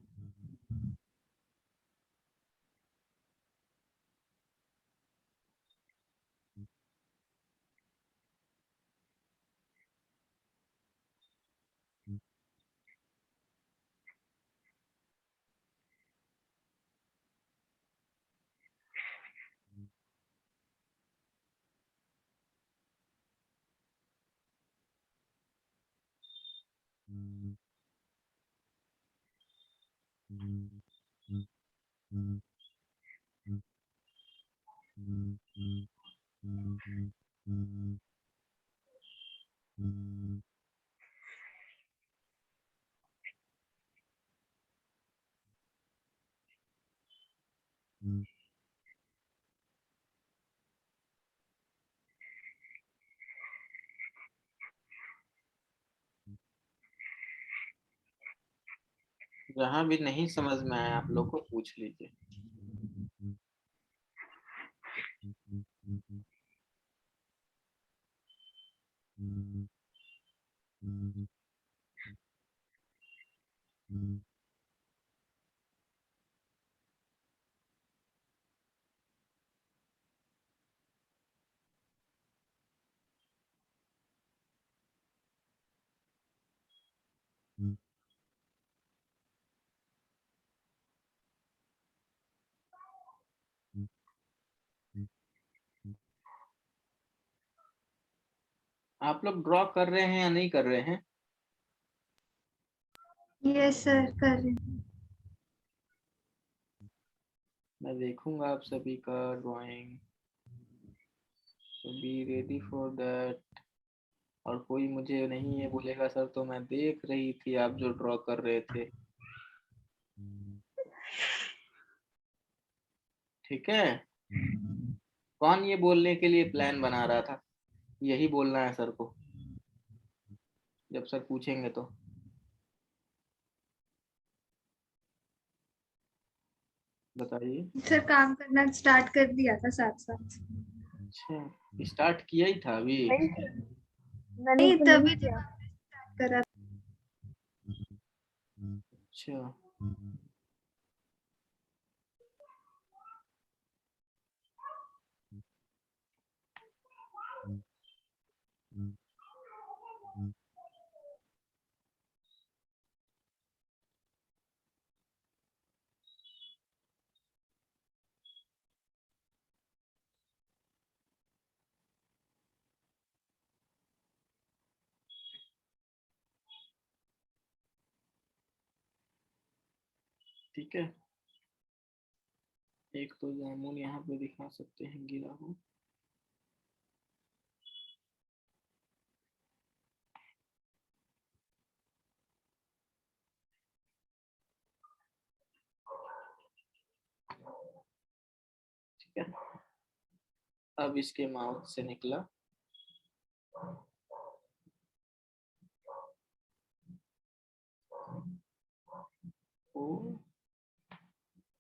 Speaker 1: जहां भी नहीं समझ में आया आप लोग को पूछ लीजिए। आप लोग ड्रॉ कर रहे हैं या नहीं कर रहे हैं?
Speaker 2: यस सर, कर रहे हैं।
Speaker 1: मैं देखूंगा आप सभी का ड्राइंग, तो बी रेडी फॉर दैट। और कोई मुझे नहीं ये बोलेगा सर तो मैं देख रही थी आप जो ड्रॉ कर रहे थे। ठीक है, कौन ये बोलने के लिए प्लान बना रहा था यही बोलना है सर को जब सर पूछेंगे तो? बताइए।
Speaker 2: सर काम करना स्टार्ट कर दिया था साथ साथ।
Speaker 1: अच्छा, स्टार्ट किया ही था अभी?
Speaker 3: मैंने
Speaker 2: नहीं,
Speaker 3: तो
Speaker 2: तभी
Speaker 3: नहीं किया।
Speaker 2: स्टार्ट करा।
Speaker 1: अच्छा, ठीक है। एक तो जामुन यहाँ पे दिखा सकते हैं गिरा हो। ठीक है, अब इसके माउथ से निकला। ओ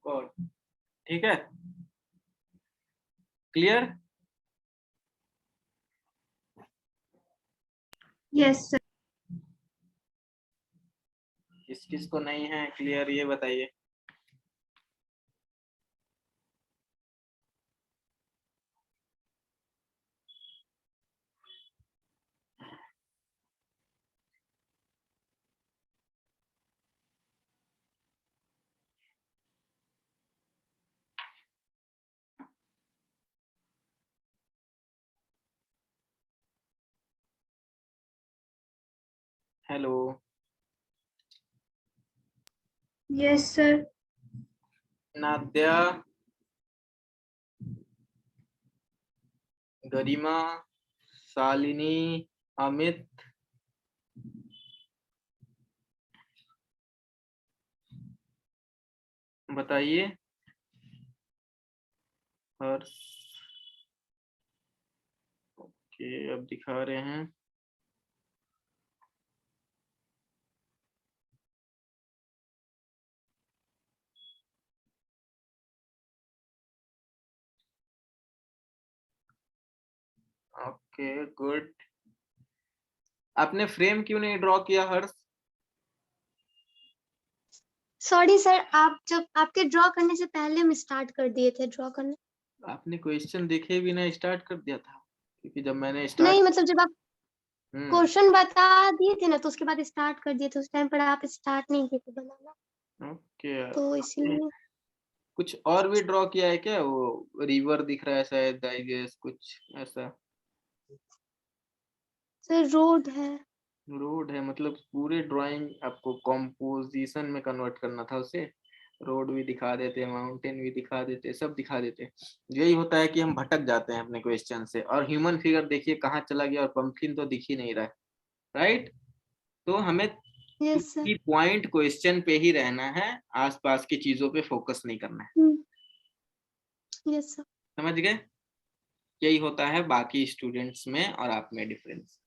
Speaker 1: गॉड। ठीक है, क्लियर?
Speaker 2: Yes sir.
Speaker 1: किस किस को नहीं है क्लियर ये बताइए। Hello,
Speaker 2: yes sir.
Speaker 1: Nadia, Garima, Shalini, Amit, बताइए। हर्ष, ओके अब दिखा रहे हैं। Okay good. आपने फ्रेम क्यों नहीं ड्रॉ किया हर्ष?
Speaker 8: सॉरी सर, आप जब आपके ड्रॉ करने से पहले हम स्टार्ट कर दिए थे ड्रॉ करना।
Speaker 1: आपने क्वेश्चन देखे बिना स्टार्ट कर दिया था, क्योंकि जब मैंने
Speaker 8: नहीं
Speaker 1: स्टार्ट
Speaker 8: मतलब जब आप क्वेश्चन बता दिए थे ना तो उसके बाद स्टार्ट कर दिए थे, उस टाइम पर आप स्टार्ट नहीं किए थे बनाना,
Speaker 1: ओके,
Speaker 8: तो इसलिए।
Speaker 1: कुछ और भी ड्रॉ किया है क्या? वो रिवर दिख रहा है शायद, आई गेस कुछ ऐसा।
Speaker 8: सर रोड है।
Speaker 1: रोड है मतलब पूरे ड्राइंग आपको कॉम्पोजिशन में कन्वर्ट करना था उसे। रोड भी दिखा देते, माउंटेन भी दिखा देते, सब दिखा देते। यही होता है कि हम भटक जाते हैं अपने क्वेश्चन से। और ह्यूमन फिगर देखिए कहाँ चला गया, और पंपकिन तो दिख ही नहीं रहा है, राइट? तो हमें
Speaker 8: यस सर।
Speaker 1: पॉइंट क्वेश्चन पे ही रहना है, आसपास की चीजों पे फोकस नहीं करना है।
Speaker 8: Yes sir.
Speaker 1: समझ गए? यही होता है बाकी स्टूडेंट्स में और आप में डिफरेंस।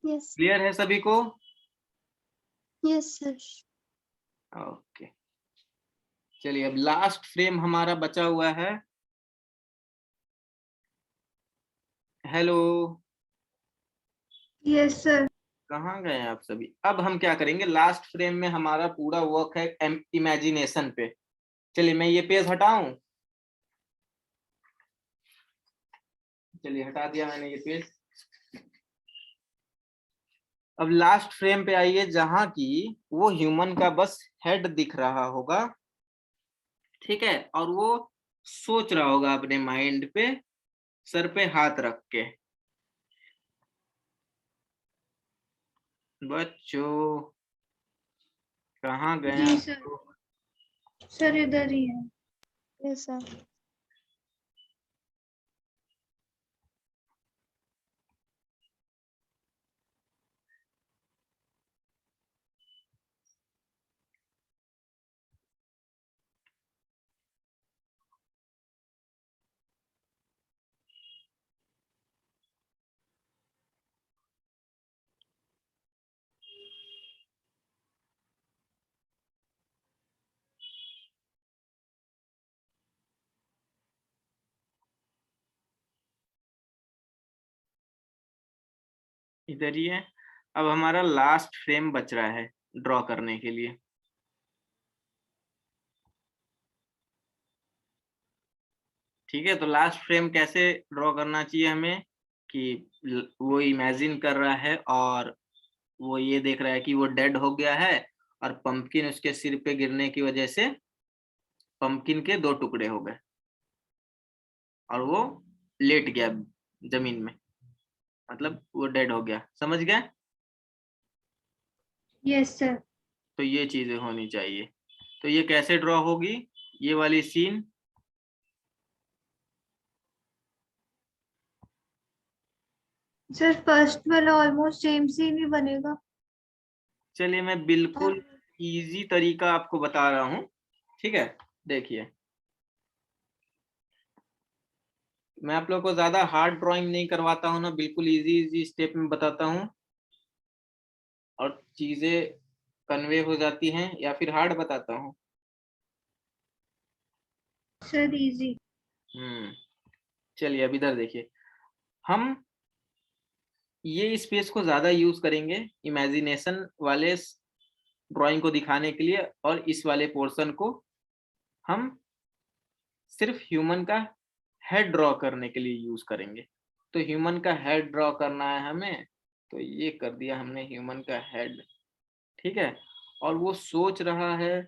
Speaker 8: यस
Speaker 1: क्लियर है सभी को?
Speaker 8: Yes sir.
Speaker 1: ओके, चलिए अब लास्ट फ्रेम हमारा बचा हुआ है। Hello,
Speaker 2: yes sir.
Speaker 1: कहाँ गए आप सभी? अब हम क्या करेंगे, लास्ट फ्रेम में हमारा पूरा वर्क है इमेजिनेशन पे। चलिए मैं ये पेज हटाऊं। चलिए हटा दिया मैंने ये पेज। अब लास्ट फ्रेम पे आइए जहां की वो ह्यूमन का बस हेड दिख रहा होगा, ठीक है, और वो सोच रहा होगा अपने माइंड पे, सर पे हाथ रख के। बच्चों कहाँ गए
Speaker 2: जी
Speaker 1: आप
Speaker 2: सर।
Speaker 1: लोग?
Speaker 2: सर इधर ही है।
Speaker 4: Yes sir.
Speaker 1: इधर ही है। अब हमारा लास्ट फ्रेम बच रहा है ड्रॉ करने के लिए। ठीक है, तो लास्ट फ्रेम कैसे ड्रॉ करना चाहिए हमें कि वो इमेजिन कर रहा है और वो ये देख रहा है कि वो डेड हो गया है और पंपकिन उसके सिर पे गिरने की वजह से पंपकिन के 2 टुकड़े हो गए और वो लेट गया जमीन में, मतलब वो डेड हो गया। समझ गए?
Speaker 2: Yes sir.
Speaker 1: तो ये चीजें होनी चाहिए। तो ये कैसे ड्रॉ होगी, ये वाली सीन?
Speaker 2: सर फर्स्ट वाला ऑलमोस्ट सेम सीन ही बनेगा।
Speaker 1: चलिए मैं बिल्कुल इजी तरीका आपको बता रहा हूँ, ठीक है। देखिए, मैं आप लोग को ज्यादा हार्ड ड्राइंग नहीं करवाता हूँ ना, बिल्कुल इजी इजी स्टेप में बताता हूँ और चीजें कन्वे हो जाती हैं, या फिर हार्ड बताता हूँ?
Speaker 2: Sir easy.
Speaker 1: चलिए अब इधर देखिए, हम ये स्पेस को ज्यादा यूज करेंगे इमेजिनेशन वाले ड्राइंग को दिखाने के लिए, और इस वाले पोर्शन को हम सिर्फ ह्यूमन का हेड ड्रॉ करने के लिए यूज करेंगे। तो ह्यूमन का हेड ड्रॉ करना है हमें, तो ये कर दिया हमने ह्यूमन का हेड, ठीक है। और वो सोच रहा है,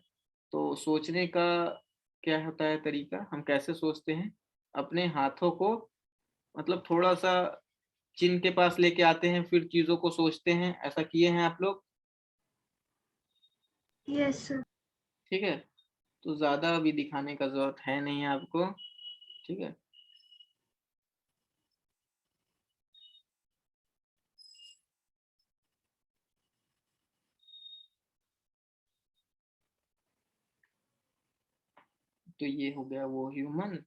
Speaker 1: तो सोचने का क्या होता है तरीका, हम कैसे सोचते हैं? अपने हाथों को मतलब थोड़ा सा चिन के पास लेके आते हैं, फिर चीजों को सोचते हैं। ऐसा किए हैं आप लोग?
Speaker 2: Yes sir.
Speaker 1: ठीक है, तो ज्यादा अभी दिखाने का जरूरत है नहीं आपको, ठीक है। तो ये हो गया वो ह्यूमन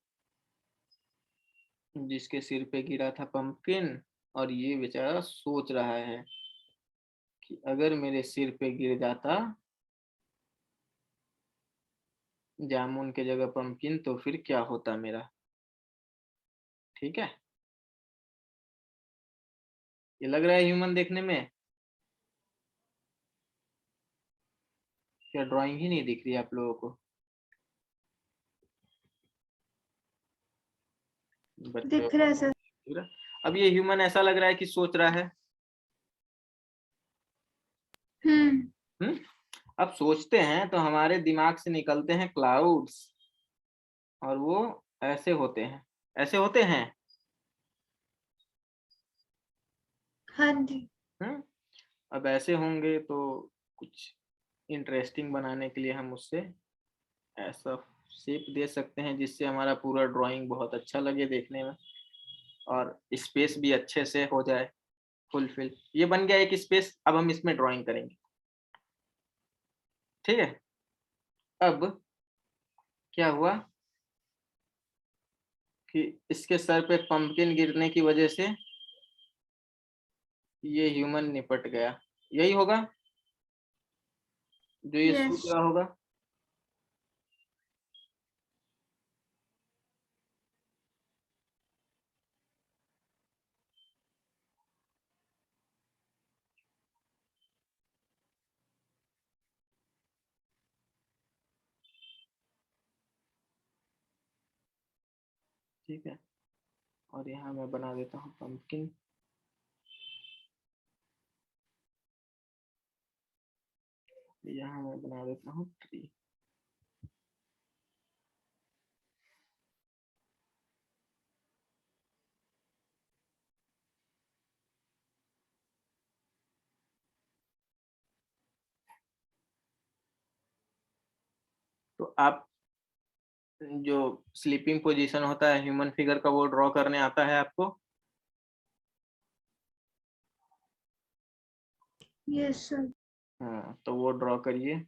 Speaker 1: जिसके सिर पे गिरा था पंपकिन, और ये बेचारा सोच रहा है कि अगर मेरे सिर पे गिर जाता जामुन के जगह पंपकिन तो फिर क्या होता मेरा। ठीक है, ये लग रहा है ह्यूमन देखने में? क्या ड्राइंग ही नहीं दिख रही आप लोगों को? बच्चों
Speaker 2: दिख रहा है सर।
Speaker 1: अब ये ह्यूमन ऐसा लग रहा है कि सोच रहा है।
Speaker 2: हम्म।
Speaker 1: अब सोचते हैं तो हमारे दिमाग से निकलते हैं क्लाउड्स, और वो ऐसे होते हैं, ऐसे होते हैं।
Speaker 2: हाँ जी।
Speaker 1: अब ऐसे होंगे तो कुछ इंटरेस्टिंग बनाने के लिए हम उससे ऐसा शेप दे सकते हैं जिससे हमारा पूरा ड्राइंग बहुत अच्छा लगे देखने में, और स्पेस भी अच्छे से हो जाए फुलफिल। ये बन गया एक स्पेस, अब हम इसमें ड्राइंग करेंगे। ठीक है, अब क्या हुआ कि इसके सर पे पंपकिन गिरने की वजह से ये ह्यूमन निपट गया। यही होगा जो ये सोच
Speaker 2: यस।
Speaker 1: रहा होगा। ठीक है, और यहाँ मैं बना देता हूँ पंपकिन। यहाँ मैं बना देता हूँ 3। तो आप जो स्लीपिंग पोजीशन होता है ह्यूमन फिगर का वो ड्रॉ करने आता है आपको?
Speaker 2: Yes, sir.
Speaker 1: हाँ, तो वो ड्रॉ करिए।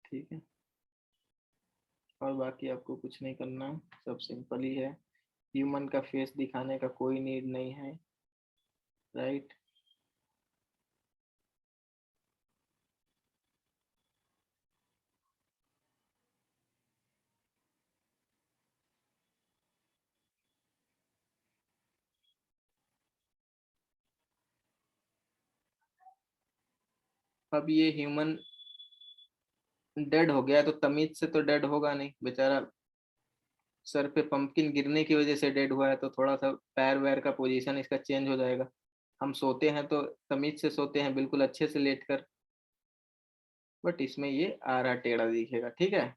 Speaker 1: ठीक है, और बाकी आपको कुछ नहीं करना, सब सिंपल ही है। ह्यूमन का फेस दिखाने का कोई नीड नहीं है, राइट? अब ये ह्यूमन डेड हो गया, तो तमीज से तो डेड होगा नहीं बेचारा, सर पे पंपकिन गिरने की वजह से डेड हुआ है, तो थोड़ा सा पैर वैर का पोजीशन इसका चेंज हो जाएगा। हम सोते हैं तो तमीज से सोते हैं, बिल्कुल अच्छे से लेट कर, बट इसमें ये आरा टेढ़ा दिखेगा। ठीक है,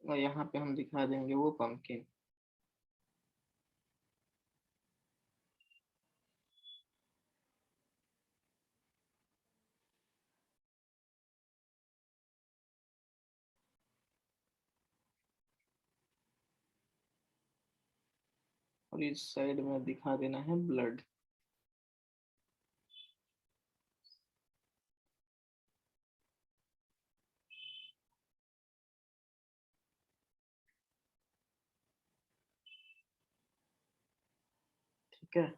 Speaker 1: और यहाँ पे हम दिखा देंगे वो पंपकिन। और इस साइड में दिखा देना है ब्लड। ठीक है,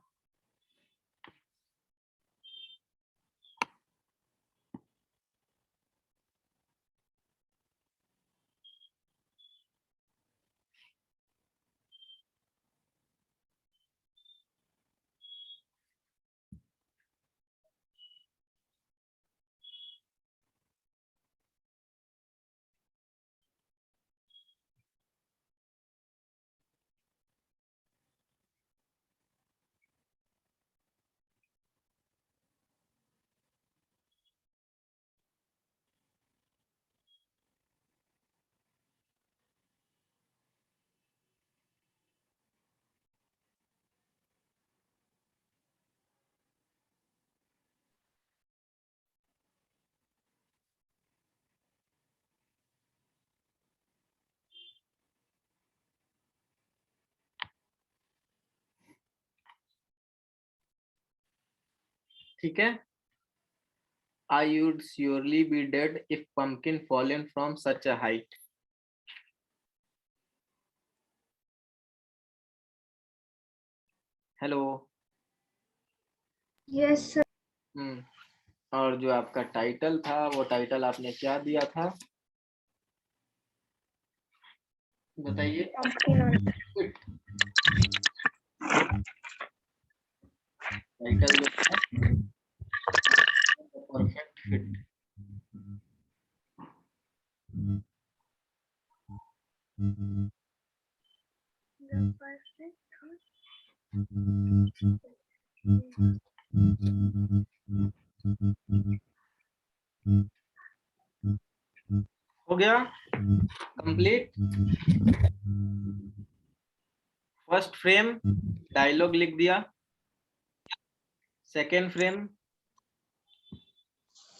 Speaker 1: ठीक है। I would surely be dead if pumpkin fallen from such a height. Hello.
Speaker 2: Yes, sir.
Speaker 1: और जो आपका टाइटल था वो टाइटल आपने क्या दिया था बताइए? टाइटल जो था परफेक्ट फिट। हो गया कंप्लीट। फर्स्ट फ्रेम डायलॉग लिख दिया, सेकेंड फ्रेम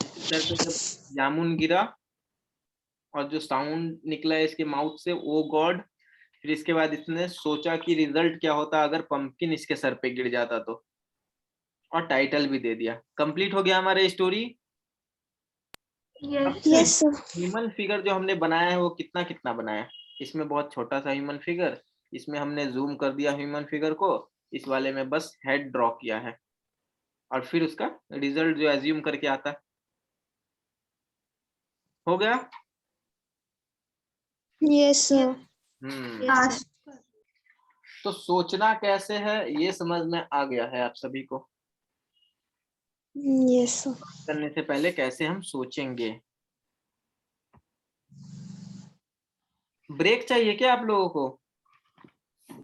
Speaker 1: सर पे जब जामुन गिरा और जो साउंड निकला है इसके माउथ से वो गॉड, फिर इसके बाद इसने सोचा कि रिजल्ट क्या होता अगर पंपकिन इसके सर पे गिर जाता तो, और टाइटल भी दे दिया। कंप्लीट हो गया हमारा story.
Speaker 2: Yes,
Speaker 8: yes
Speaker 2: sir.
Speaker 8: Sir.
Speaker 1: Human figure जो हमने बनाया है वो कितना कितना बनाया, इसमें बहुत छोटा सा ह्यूमन फिगर, इसमें हमने जूम कर दिया ह्यूमन फिगर को, इस वाले में बस हेड ड्रॉ किया है, और फिर उसका रिजल्ट जो एज्यूम करके आता है। हो गया?
Speaker 8: Yes sir.
Speaker 1: Hmm.
Speaker 8: Yes sir.
Speaker 1: तो सोचना कैसे है ये समझ में आ गया है आप सभी को,
Speaker 8: यस सर।
Speaker 1: करने से पहले कैसे हम सोचेंगे। ब्रेक चाहिए क्या आप लोगों को?